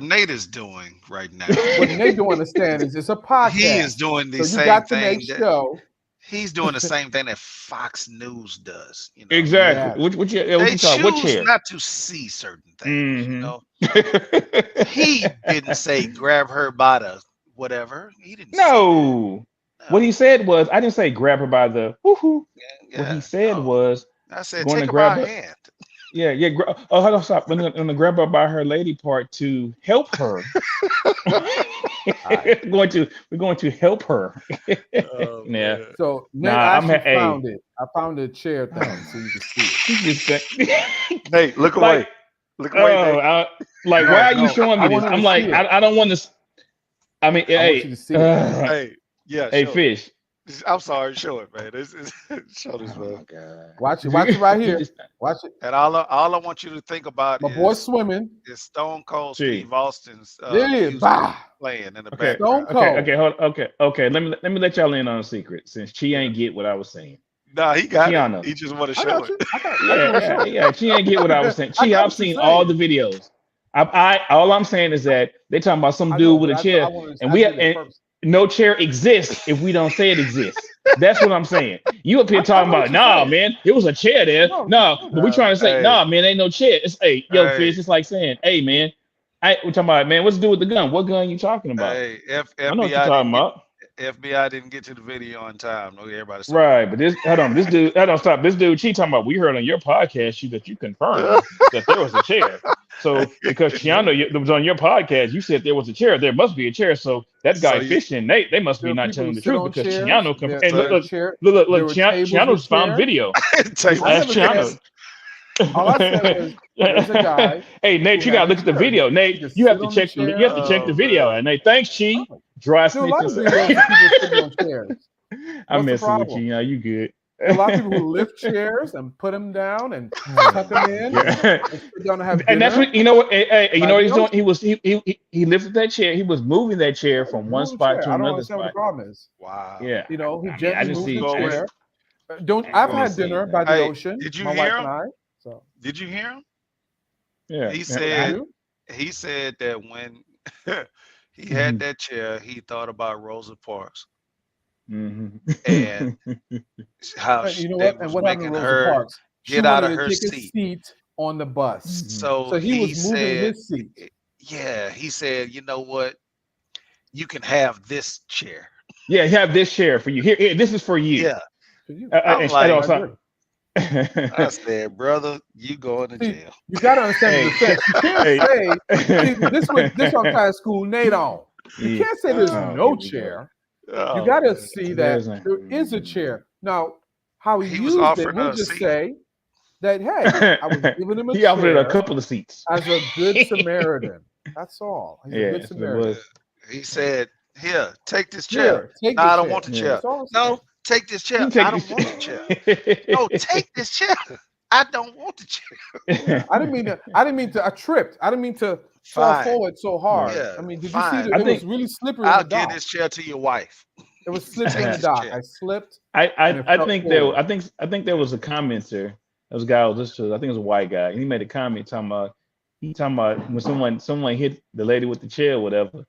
[SPEAKER 2] Nate is doing right now
[SPEAKER 1] What they
[SPEAKER 2] is
[SPEAKER 1] don't understand is it's a
[SPEAKER 2] he
[SPEAKER 1] podcast.
[SPEAKER 2] is doing the
[SPEAKER 1] So you
[SPEAKER 2] same
[SPEAKER 1] got to make
[SPEAKER 2] thing that
[SPEAKER 1] sure.
[SPEAKER 2] he's doing the same thing that Fox News does.
[SPEAKER 3] exactly.
[SPEAKER 1] Yeah.
[SPEAKER 3] What
[SPEAKER 2] They
[SPEAKER 3] you talking? What
[SPEAKER 2] choose
[SPEAKER 3] chair?
[SPEAKER 2] not to see certain things.
[SPEAKER 3] Mm-hmm.
[SPEAKER 2] He didn't say grab her by the whatever. He didn't say that.
[SPEAKER 3] No. What he
[SPEAKER 2] No.
[SPEAKER 3] said was, I didn't say grab her by the woohoo. What he
[SPEAKER 2] Yeah.
[SPEAKER 3] said
[SPEAKER 2] No.
[SPEAKER 3] was
[SPEAKER 2] I said
[SPEAKER 3] going
[SPEAKER 2] take
[SPEAKER 3] to
[SPEAKER 2] her by
[SPEAKER 3] grab
[SPEAKER 2] her
[SPEAKER 3] her.
[SPEAKER 2] hand.
[SPEAKER 3] Yeah, yeah. Oh, hold on, stop. I'm gonna grab her by her lady part to help her.
[SPEAKER 1] All right.
[SPEAKER 3] We're going to help her.
[SPEAKER 2] Oh
[SPEAKER 3] Yeah.
[SPEAKER 2] man.
[SPEAKER 1] So Nate,
[SPEAKER 3] Nah,
[SPEAKER 1] I
[SPEAKER 3] I'm
[SPEAKER 1] actually
[SPEAKER 3] hey.
[SPEAKER 1] found it. I found the chair
[SPEAKER 3] Oh
[SPEAKER 1] thing so
[SPEAKER 3] my.
[SPEAKER 1] you can see it.
[SPEAKER 3] He just said
[SPEAKER 2] Nate, look
[SPEAKER 3] like
[SPEAKER 2] away. Look away, Nate.
[SPEAKER 3] like why
[SPEAKER 1] No,
[SPEAKER 3] are you
[SPEAKER 1] no.
[SPEAKER 3] showing
[SPEAKER 1] I
[SPEAKER 3] me this?
[SPEAKER 1] want her
[SPEAKER 3] I'm
[SPEAKER 1] to
[SPEAKER 3] like
[SPEAKER 1] see it.
[SPEAKER 3] I don't want to. I mean,
[SPEAKER 1] I want you
[SPEAKER 3] hey,
[SPEAKER 1] to see it.
[SPEAKER 2] Hey, yeah,
[SPEAKER 3] hey,
[SPEAKER 2] sure.
[SPEAKER 3] Fish.
[SPEAKER 2] I'm sorry, show it, man. Show this,
[SPEAKER 3] Oh
[SPEAKER 2] man.
[SPEAKER 3] my God.
[SPEAKER 1] Watch it right here.
[SPEAKER 3] It's
[SPEAKER 1] Watch it.
[SPEAKER 2] And all I want you to think about
[SPEAKER 1] My boy swimming.
[SPEAKER 2] is Stone Cold
[SPEAKER 3] Gee.
[SPEAKER 2] Steve Austin's
[SPEAKER 1] There it is.
[SPEAKER 2] music
[SPEAKER 1] Bah.
[SPEAKER 2] playing in the
[SPEAKER 3] Okay.
[SPEAKER 1] Stone
[SPEAKER 2] background.
[SPEAKER 1] Cold.
[SPEAKER 3] Okay. Let me let y'all in on a secret since Chi ain't get what I was saying.
[SPEAKER 2] Nah, he got it.
[SPEAKER 3] Chiana.
[SPEAKER 2] He just want to
[SPEAKER 1] I
[SPEAKER 2] show
[SPEAKER 1] got
[SPEAKER 2] it.
[SPEAKER 1] you. I just want to show.
[SPEAKER 3] Yeah. She ain't get what I was saying.
[SPEAKER 1] I
[SPEAKER 3] Chi,
[SPEAKER 1] got
[SPEAKER 3] I've
[SPEAKER 1] what you're
[SPEAKER 3] seen all
[SPEAKER 1] saying.
[SPEAKER 3] the videos. All I'm saying is that they talking about some
[SPEAKER 1] I
[SPEAKER 3] dude
[SPEAKER 1] know,
[SPEAKER 3] with a
[SPEAKER 1] but
[SPEAKER 3] chair,
[SPEAKER 1] I wanted to.
[SPEAKER 3] and
[SPEAKER 1] I did it purpose.
[SPEAKER 3] no chair exists if we don't say it exists. That's what I'm saying. You up here
[SPEAKER 1] I
[SPEAKER 3] talking
[SPEAKER 1] know what
[SPEAKER 3] about,
[SPEAKER 1] you're
[SPEAKER 3] nah,
[SPEAKER 1] saying.
[SPEAKER 3] man, it was a chair there. No, but we trying to say,
[SPEAKER 2] Hey,
[SPEAKER 3] nah, man, ain't no chair. It's yo,
[SPEAKER 2] hey,
[SPEAKER 3] Fish. It's like saying, hey, man, we're talking about, man, what's to do with the gun? What gun you talking about?
[SPEAKER 2] hey.
[SPEAKER 3] I know what you're talking about.
[SPEAKER 2] FBI didn't get to the video on time. No, everybody saw
[SPEAKER 3] Right, but hold on, stop. This dude, she talking about. We heard on your podcast that you confirmed that there was a chair. So because
[SPEAKER 1] Yeah.
[SPEAKER 3] Chiano was on your podcast, you said there was a chair. There must be a chair. So that
[SPEAKER 2] So
[SPEAKER 3] guy
[SPEAKER 2] you,
[SPEAKER 3] Fishing, they must
[SPEAKER 1] There
[SPEAKER 3] be
[SPEAKER 1] are
[SPEAKER 3] not
[SPEAKER 1] people
[SPEAKER 3] telling
[SPEAKER 1] who
[SPEAKER 3] the
[SPEAKER 1] sit
[SPEAKER 3] truth
[SPEAKER 1] on
[SPEAKER 3] because
[SPEAKER 1] chairs.
[SPEAKER 3] Chiano
[SPEAKER 1] There,
[SPEAKER 3] hey,
[SPEAKER 1] there
[SPEAKER 2] so
[SPEAKER 1] are chair. There
[SPEAKER 3] look,
[SPEAKER 1] were tables
[SPEAKER 3] Chiano's
[SPEAKER 1] with
[SPEAKER 3] found
[SPEAKER 1] chairs.
[SPEAKER 3] video.
[SPEAKER 2] take
[SPEAKER 3] Just
[SPEAKER 1] I
[SPEAKER 3] ask
[SPEAKER 1] never said.
[SPEAKER 3] Chiano.
[SPEAKER 2] this.
[SPEAKER 1] All I said was there's a guy
[SPEAKER 3] Hey Nate,
[SPEAKER 1] who
[SPEAKER 3] you
[SPEAKER 1] had
[SPEAKER 3] gotta
[SPEAKER 1] a
[SPEAKER 3] look at the
[SPEAKER 1] chair.
[SPEAKER 3] video.
[SPEAKER 1] He
[SPEAKER 3] Nate,
[SPEAKER 1] could
[SPEAKER 3] you have
[SPEAKER 1] sit
[SPEAKER 3] to
[SPEAKER 1] on the
[SPEAKER 3] check
[SPEAKER 1] chair.
[SPEAKER 3] the
[SPEAKER 2] Oh
[SPEAKER 3] video.
[SPEAKER 2] man.
[SPEAKER 3] And Nate, thanks, Chi.
[SPEAKER 1] Oh,
[SPEAKER 3] Dry
[SPEAKER 1] there are a lot of
[SPEAKER 3] snitches.
[SPEAKER 1] videos of people sitting on chairs.
[SPEAKER 3] I'm
[SPEAKER 1] What's the
[SPEAKER 3] messing with you.
[SPEAKER 1] problem?
[SPEAKER 3] You know, you good.
[SPEAKER 1] There are a lot of people who lift chairs and put them down and tuck them in and
[SPEAKER 3] Yeah.
[SPEAKER 1] sit down and have
[SPEAKER 3] And that's
[SPEAKER 1] dinner
[SPEAKER 3] what you know. What you
[SPEAKER 1] by
[SPEAKER 3] know what
[SPEAKER 1] the
[SPEAKER 3] he's doing?
[SPEAKER 1] ocean.
[SPEAKER 3] He lifted that chair. He was moving that chair
[SPEAKER 1] Yeah,
[SPEAKER 3] from one
[SPEAKER 1] move the
[SPEAKER 3] spot
[SPEAKER 1] chair.
[SPEAKER 3] to
[SPEAKER 1] I don't
[SPEAKER 3] another
[SPEAKER 1] understand what the
[SPEAKER 3] spot.
[SPEAKER 1] problem is.
[SPEAKER 2] Wow.
[SPEAKER 3] Yeah,
[SPEAKER 1] You know, he
[SPEAKER 3] I mean, I
[SPEAKER 1] gently
[SPEAKER 3] just
[SPEAKER 2] Who's
[SPEAKER 1] moved
[SPEAKER 3] see.
[SPEAKER 1] the
[SPEAKER 2] go with?
[SPEAKER 1] chair. Don't
[SPEAKER 3] I
[SPEAKER 1] I've
[SPEAKER 2] Go.
[SPEAKER 1] had
[SPEAKER 3] just see
[SPEAKER 1] dinner
[SPEAKER 3] that.
[SPEAKER 1] by the
[SPEAKER 2] Hey,
[SPEAKER 1] ocean,
[SPEAKER 2] did you
[SPEAKER 1] my wife
[SPEAKER 2] hear
[SPEAKER 1] and
[SPEAKER 2] him?
[SPEAKER 1] I. So
[SPEAKER 2] Did you hear him?
[SPEAKER 3] Yeah,
[SPEAKER 2] He
[SPEAKER 1] did
[SPEAKER 2] said
[SPEAKER 1] you?
[SPEAKER 2] he said that when he had
[SPEAKER 3] Mhm.
[SPEAKER 2] that chair, he thought about Rosa Parks
[SPEAKER 3] Mhm.
[SPEAKER 2] and how
[SPEAKER 1] You know
[SPEAKER 2] they
[SPEAKER 1] what? And
[SPEAKER 2] was
[SPEAKER 1] what happened to
[SPEAKER 2] making
[SPEAKER 1] Rosa
[SPEAKER 2] her
[SPEAKER 1] Parks? She
[SPEAKER 2] get out
[SPEAKER 1] wanted
[SPEAKER 2] of
[SPEAKER 1] to
[SPEAKER 2] her
[SPEAKER 1] take a
[SPEAKER 2] seat.
[SPEAKER 1] seat on the bus.
[SPEAKER 3] Mhm.
[SPEAKER 2] So
[SPEAKER 1] So he
[SPEAKER 2] he
[SPEAKER 1] was moving
[SPEAKER 2] said,
[SPEAKER 1] his seat.
[SPEAKER 2] yeah, he said, you know what? You can have this chair.
[SPEAKER 3] Yeah, you have this chair for you. Here, this is for you.
[SPEAKER 2] Yeah.
[SPEAKER 1] For you.
[SPEAKER 2] I'm
[SPEAKER 3] And
[SPEAKER 2] like,
[SPEAKER 1] I agree.
[SPEAKER 3] also,
[SPEAKER 2] I said, brother, you going to
[SPEAKER 1] See,
[SPEAKER 2] jail.
[SPEAKER 1] you got to understand the
[SPEAKER 3] hey,
[SPEAKER 1] defense. You can't
[SPEAKER 3] hey.
[SPEAKER 1] say, see, this what kind of school Nate on. You
[SPEAKER 3] Yeah.
[SPEAKER 1] can't say there's
[SPEAKER 2] Uh,
[SPEAKER 3] Oh, here
[SPEAKER 1] no
[SPEAKER 3] we go.
[SPEAKER 1] chair. You
[SPEAKER 2] oh
[SPEAKER 1] got to
[SPEAKER 2] man.
[SPEAKER 1] see that
[SPEAKER 3] There's a.
[SPEAKER 1] there is a chair. Now, how he
[SPEAKER 2] He was
[SPEAKER 1] used it,
[SPEAKER 2] offering
[SPEAKER 1] we'll
[SPEAKER 2] her a
[SPEAKER 1] just
[SPEAKER 2] seat.
[SPEAKER 1] say that, hey, I was giving him a
[SPEAKER 3] He offered it a
[SPEAKER 1] chair
[SPEAKER 3] couple of seats.
[SPEAKER 1] as a good Samaritan. That's all. He's a
[SPEAKER 3] Yeah,
[SPEAKER 1] good
[SPEAKER 3] that's what it
[SPEAKER 1] Samaritan.
[SPEAKER 2] Yeah.
[SPEAKER 3] was.
[SPEAKER 2] He
[SPEAKER 3] Yeah.
[SPEAKER 2] said, here, take this chair.
[SPEAKER 1] Here, take
[SPEAKER 2] No,
[SPEAKER 1] the
[SPEAKER 2] I don't want
[SPEAKER 1] chair.
[SPEAKER 2] the
[SPEAKER 3] Yeah.
[SPEAKER 2] chair.
[SPEAKER 1] That's all I'm saying.
[SPEAKER 2] No, take this
[SPEAKER 3] You
[SPEAKER 2] chair.
[SPEAKER 3] can
[SPEAKER 2] I
[SPEAKER 3] take
[SPEAKER 2] don't want the chair. No,
[SPEAKER 3] this.
[SPEAKER 2] take this chair. I don't want the chair.
[SPEAKER 1] Yeah, I didn't mean to. I didn't mean to. I tripped. I didn't mean to fall
[SPEAKER 2] Fine.
[SPEAKER 1] forward so
[SPEAKER 3] Right.
[SPEAKER 1] hard.
[SPEAKER 2] Yeah,
[SPEAKER 1] I mean, did you see
[SPEAKER 2] fine.
[SPEAKER 1] that?
[SPEAKER 3] I
[SPEAKER 1] It was
[SPEAKER 3] think
[SPEAKER 1] really slippery in
[SPEAKER 2] I'll
[SPEAKER 1] the
[SPEAKER 2] give
[SPEAKER 1] dock.
[SPEAKER 2] this chair to your wife.
[SPEAKER 1] It was
[SPEAKER 2] You
[SPEAKER 1] slippery in the
[SPEAKER 2] take this
[SPEAKER 1] dock.
[SPEAKER 2] chair.
[SPEAKER 1] I slipped
[SPEAKER 3] I,
[SPEAKER 1] and it
[SPEAKER 3] I
[SPEAKER 1] fell
[SPEAKER 3] think
[SPEAKER 1] forward.
[SPEAKER 3] I think there was a commenter. There was a guy I was listening to. I think it was a white guy. He made a comment talking about when someone hit the lady with the chair or whatever.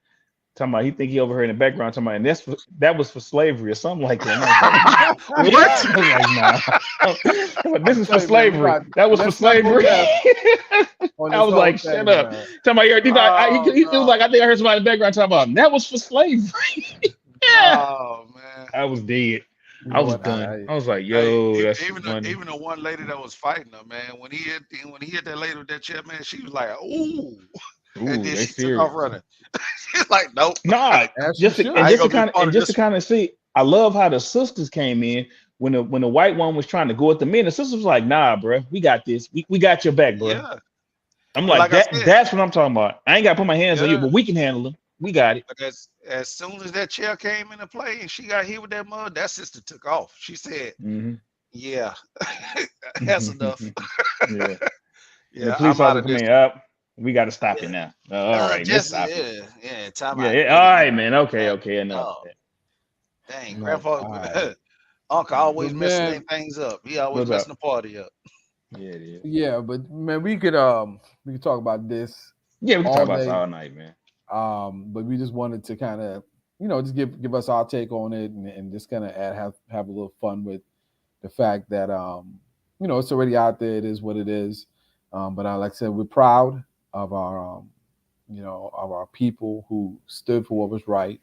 [SPEAKER 3] Talking about he think he overheard in the background talking about and that was for slavery or something like that. And I was like,
[SPEAKER 2] What?
[SPEAKER 3] I was like, nah. This
[SPEAKER 1] I'm
[SPEAKER 3] is for
[SPEAKER 1] telling you, man, we
[SPEAKER 3] slavery.
[SPEAKER 1] got.
[SPEAKER 3] That was for
[SPEAKER 1] Let's not go
[SPEAKER 3] slavery.
[SPEAKER 1] left on
[SPEAKER 3] I
[SPEAKER 1] this
[SPEAKER 3] was
[SPEAKER 1] whole
[SPEAKER 3] like, shut
[SPEAKER 1] thing,
[SPEAKER 3] up.
[SPEAKER 1] man.
[SPEAKER 3] Talking about
[SPEAKER 2] Oh
[SPEAKER 3] he was like, I
[SPEAKER 2] no.
[SPEAKER 3] think I heard somebody in the background talking about that was for slavery. Yeah.
[SPEAKER 2] No, man.
[SPEAKER 3] I was dead.
[SPEAKER 1] You
[SPEAKER 3] I
[SPEAKER 1] know
[SPEAKER 3] was
[SPEAKER 1] what?
[SPEAKER 3] done. I was like,
[SPEAKER 2] Hey,
[SPEAKER 3] yo, that's funny.
[SPEAKER 2] even the one lady that was fighting her, man, when he hit that lady with that chair, man, she was like, ooh, and
[SPEAKER 3] Ooh,
[SPEAKER 2] then
[SPEAKER 3] they
[SPEAKER 2] she took off
[SPEAKER 3] serious.
[SPEAKER 2] running. She's like, nope,
[SPEAKER 3] Nah,
[SPEAKER 1] As you
[SPEAKER 2] I
[SPEAKER 1] should.
[SPEAKER 2] ain't gonna be a part of
[SPEAKER 3] just to
[SPEAKER 2] this one.
[SPEAKER 3] kind of see, I love how the sisters came in when the white one was trying to go at the men. The sisters was like, nah, bro, we got this. We got your back, bro.
[SPEAKER 2] Yeah,
[SPEAKER 3] I'm
[SPEAKER 2] but
[SPEAKER 3] like,
[SPEAKER 2] like I said,
[SPEAKER 3] that's what I'm talking about. I ain't gotta put my hands on you,
[SPEAKER 2] yeah,
[SPEAKER 3] but we can handle them. We got it.
[SPEAKER 2] but as soon as that chair came into play and she got hit with that mud, that sister took off. She said,
[SPEAKER 3] Hmm.
[SPEAKER 2] yeah, that's enough.
[SPEAKER 3] Yeah. And the
[SPEAKER 2] Yeah,
[SPEAKER 3] police
[SPEAKER 2] I'm out
[SPEAKER 3] officer
[SPEAKER 2] of
[SPEAKER 3] come
[SPEAKER 2] this.
[SPEAKER 3] in up. We got to stop it
[SPEAKER 2] Yeah,
[SPEAKER 3] now. All right, let's
[SPEAKER 2] Jesse,
[SPEAKER 3] stop it.
[SPEAKER 2] yeah, time
[SPEAKER 3] Yeah,
[SPEAKER 2] out.
[SPEAKER 3] yeah.
[SPEAKER 2] Wait
[SPEAKER 3] All
[SPEAKER 2] a
[SPEAKER 3] right,
[SPEAKER 2] minute.
[SPEAKER 3] man. Okay,
[SPEAKER 2] Uh,
[SPEAKER 3] okay. Enough of
[SPEAKER 2] oh,
[SPEAKER 3] that.
[SPEAKER 2] dang,
[SPEAKER 1] No,
[SPEAKER 2] Grandpa,
[SPEAKER 1] all right.
[SPEAKER 2] Uncle
[SPEAKER 3] Yeah.
[SPEAKER 2] always
[SPEAKER 1] But
[SPEAKER 2] messing
[SPEAKER 1] man,
[SPEAKER 2] things up. He always
[SPEAKER 3] What's
[SPEAKER 2] messing
[SPEAKER 3] up?
[SPEAKER 2] the party up.
[SPEAKER 3] Yeah, it is.
[SPEAKER 1] yeah, but man, we could talk about this
[SPEAKER 3] Yeah, we can talk
[SPEAKER 1] all
[SPEAKER 3] about this
[SPEAKER 1] day.
[SPEAKER 3] all night, man.
[SPEAKER 1] But we just wanted to kind of, just give us our take on it and just kind of have a little fun with the fact that it's already out there. It is what it is. But like I said, we're proud of our of our people who stood for what was right.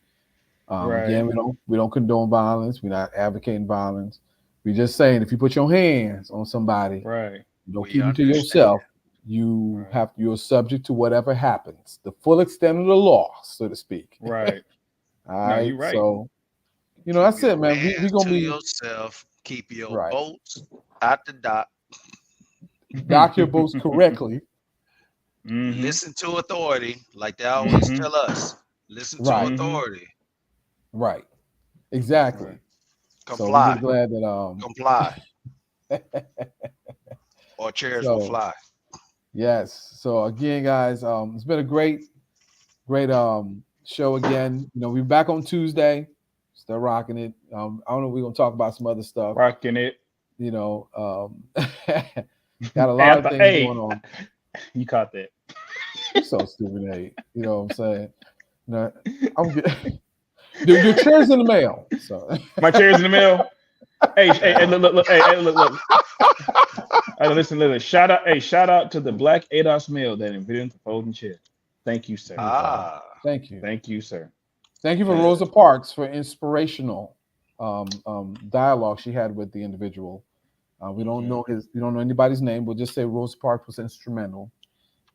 [SPEAKER 3] Right.
[SPEAKER 1] Again, we don't condone violence. We're not advocating violence. We're just saying if you put your hands on somebody,
[SPEAKER 3] Right.
[SPEAKER 1] don't
[SPEAKER 2] We
[SPEAKER 1] keep them to
[SPEAKER 2] understand.
[SPEAKER 1] yourself.
[SPEAKER 3] Right.
[SPEAKER 1] You're subject to whatever happens, the full extent of the law, so to speak.
[SPEAKER 3] Right.
[SPEAKER 1] All
[SPEAKER 3] No,
[SPEAKER 1] right.
[SPEAKER 3] you're right.
[SPEAKER 1] So
[SPEAKER 2] Keep
[SPEAKER 1] that's it,
[SPEAKER 2] your
[SPEAKER 1] man.
[SPEAKER 2] hands
[SPEAKER 1] We gonna
[SPEAKER 2] to
[SPEAKER 1] be
[SPEAKER 2] yourself. Keep your
[SPEAKER 1] right.
[SPEAKER 2] boats at the dock.
[SPEAKER 1] Dock your boats correctly.
[SPEAKER 3] Mm-hmm.
[SPEAKER 2] Listen to authority, like they always
[SPEAKER 3] Mm-hmm.
[SPEAKER 2] tell us. Listen to
[SPEAKER 1] Right.
[SPEAKER 3] Mm-hmm.
[SPEAKER 2] authority.
[SPEAKER 1] Right. Exactly.
[SPEAKER 3] Right.
[SPEAKER 1] So we're
[SPEAKER 2] Comply.
[SPEAKER 1] just glad that
[SPEAKER 2] Comply. Or chairs will
[SPEAKER 1] so
[SPEAKER 2] fly.
[SPEAKER 1] yes. So again, guys, it's been a great show again. You know, we're back on Tuesday. Still rocking it. I don't know. We're gonna talk about some other stuff.
[SPEAKER 3] Rocking it.
[SPEAKER 1] You know, got a lot of things going on.
[SPEAKER 3] You caught that.
[SPEAKER 1] You're so stupid, Nate. You know what I'm saying? No, I'm good. Your chair's in the mail. So
[SPEAKER 3] My chair's in the mail. Hey, look, look. Hey, listen. Shout out to the Black ADOS male that invented the folding chair. Thank you, sir.
[SPEAKER 1] Thank you.
[SPEAKER 3] Thank you, sir.
[SPEAKER 1] Thank you for Rosa Parks for inspirational dialogue she had with the individual. We don't know anybody's name. We'll just say Rosa Parks was instrumental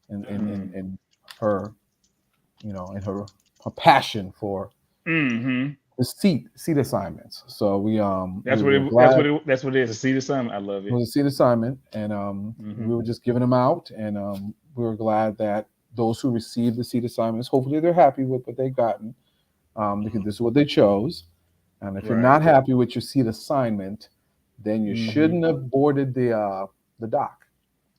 [SPEAKER 1] in her, in her passion for the seat assignments. So
[SPEAKER 3] that's what it is. A seat assignment. I love it.
[SPEAKER 1] It was a seat assignment, and we were just giving them out, and we were glad that those who received the seat assignments, hopefully they're happy with what they've gotten, because this is what they chose. And if you're not happy with your seat assignment, then you shouldn't have boarded the dock.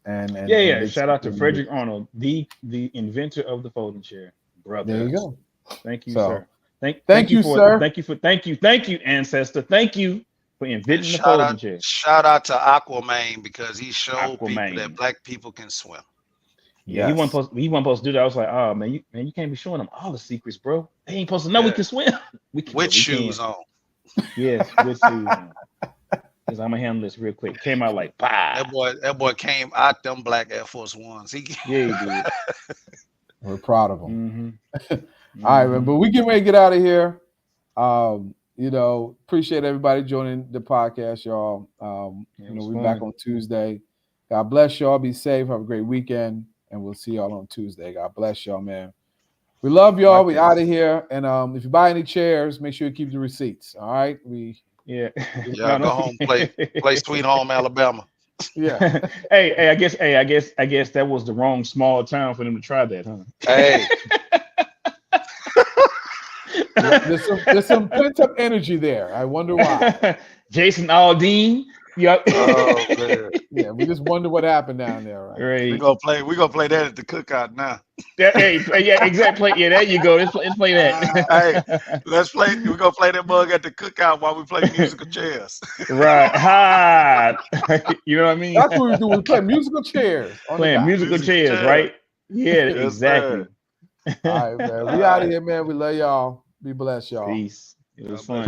[SPEAKER 1] And
[SPEAKER 3] shout out to Frederick Arnold, the inventor of the folding chair, brother.
[SPEAKER 1] There you go.
[SPEAKER 3] Thank you, sir.
[SPEAKER 1] Thank you, sir.
[SPEAKER 3] Thank you, ancestor. Thank you for inventing the folding chair.
[SPEAKER 2] Shout out to Aquaman because he showed people that black people can swim.
[SPEAKER 3] Yeah, he wasn't supposed to do that. I was like, oh man, you can't be showing them all the secrets, bro. They ain't supposed to know we can swim.
[SPEAKER 2] With shoes on.
[SPEAKER 3] Yes, with shoes on. Because I'm gonna handle this real quick. Came out like, bah.
[SPEAKER 2] That boy came out them black Air Force Ones.
[SPEAKER 3] Yeah, he did.
[SPEAKER 1] We're proud of him. All right, man. But we get ready to get out of here. Appreciate everybody joining the podcast, y'all. We're back on Tuesday. God bless y'all. Be safe. Have a great weekend. And we'll see y'all on Tuesday. God bless y'all, man. We love y'all. We out of here. And if you buy any chairs, make sure you keep the receipts. All right.
[SPEAKER 2] Go home, play Sweet Home Alabama.
[SPEAKER 1] Yeah.
[SPEAKER 3] Hey, I guess that was the wrong small town for them to try that, huh?
[SPEAKER 2] Hey.
[SPEAKER 1] There's some pent-up energy there. I wonder why.
[SPEAKER 3] Jason Aldean. Yep.
[SPEAKER 2] Oh, man.
[SPEAKER 1] Yeah, we just wonder what happened down there, right?
[SPEAKER 2] We're gonna play that at the cookout now.
[SPEAKER 3] Yeah, exactly. Yeah, there you go. Let's play that.
[SPEAKER 2] Hey, we're gonna play that mug at the cookout while we play musical chairs.
[SPEAKER 3] Right. Ha. You know what I mean?
[SPEAKER 1] That's what we do. We play musical chairs.
[SPEAKER 3] Playing musical chairs, right? Yeah, exactly.
[SPEAKER 1] All right, man. We out of here, man. We love y'all. Be blessed, y'all.
[SPEAKER 3] Peace. It was fun.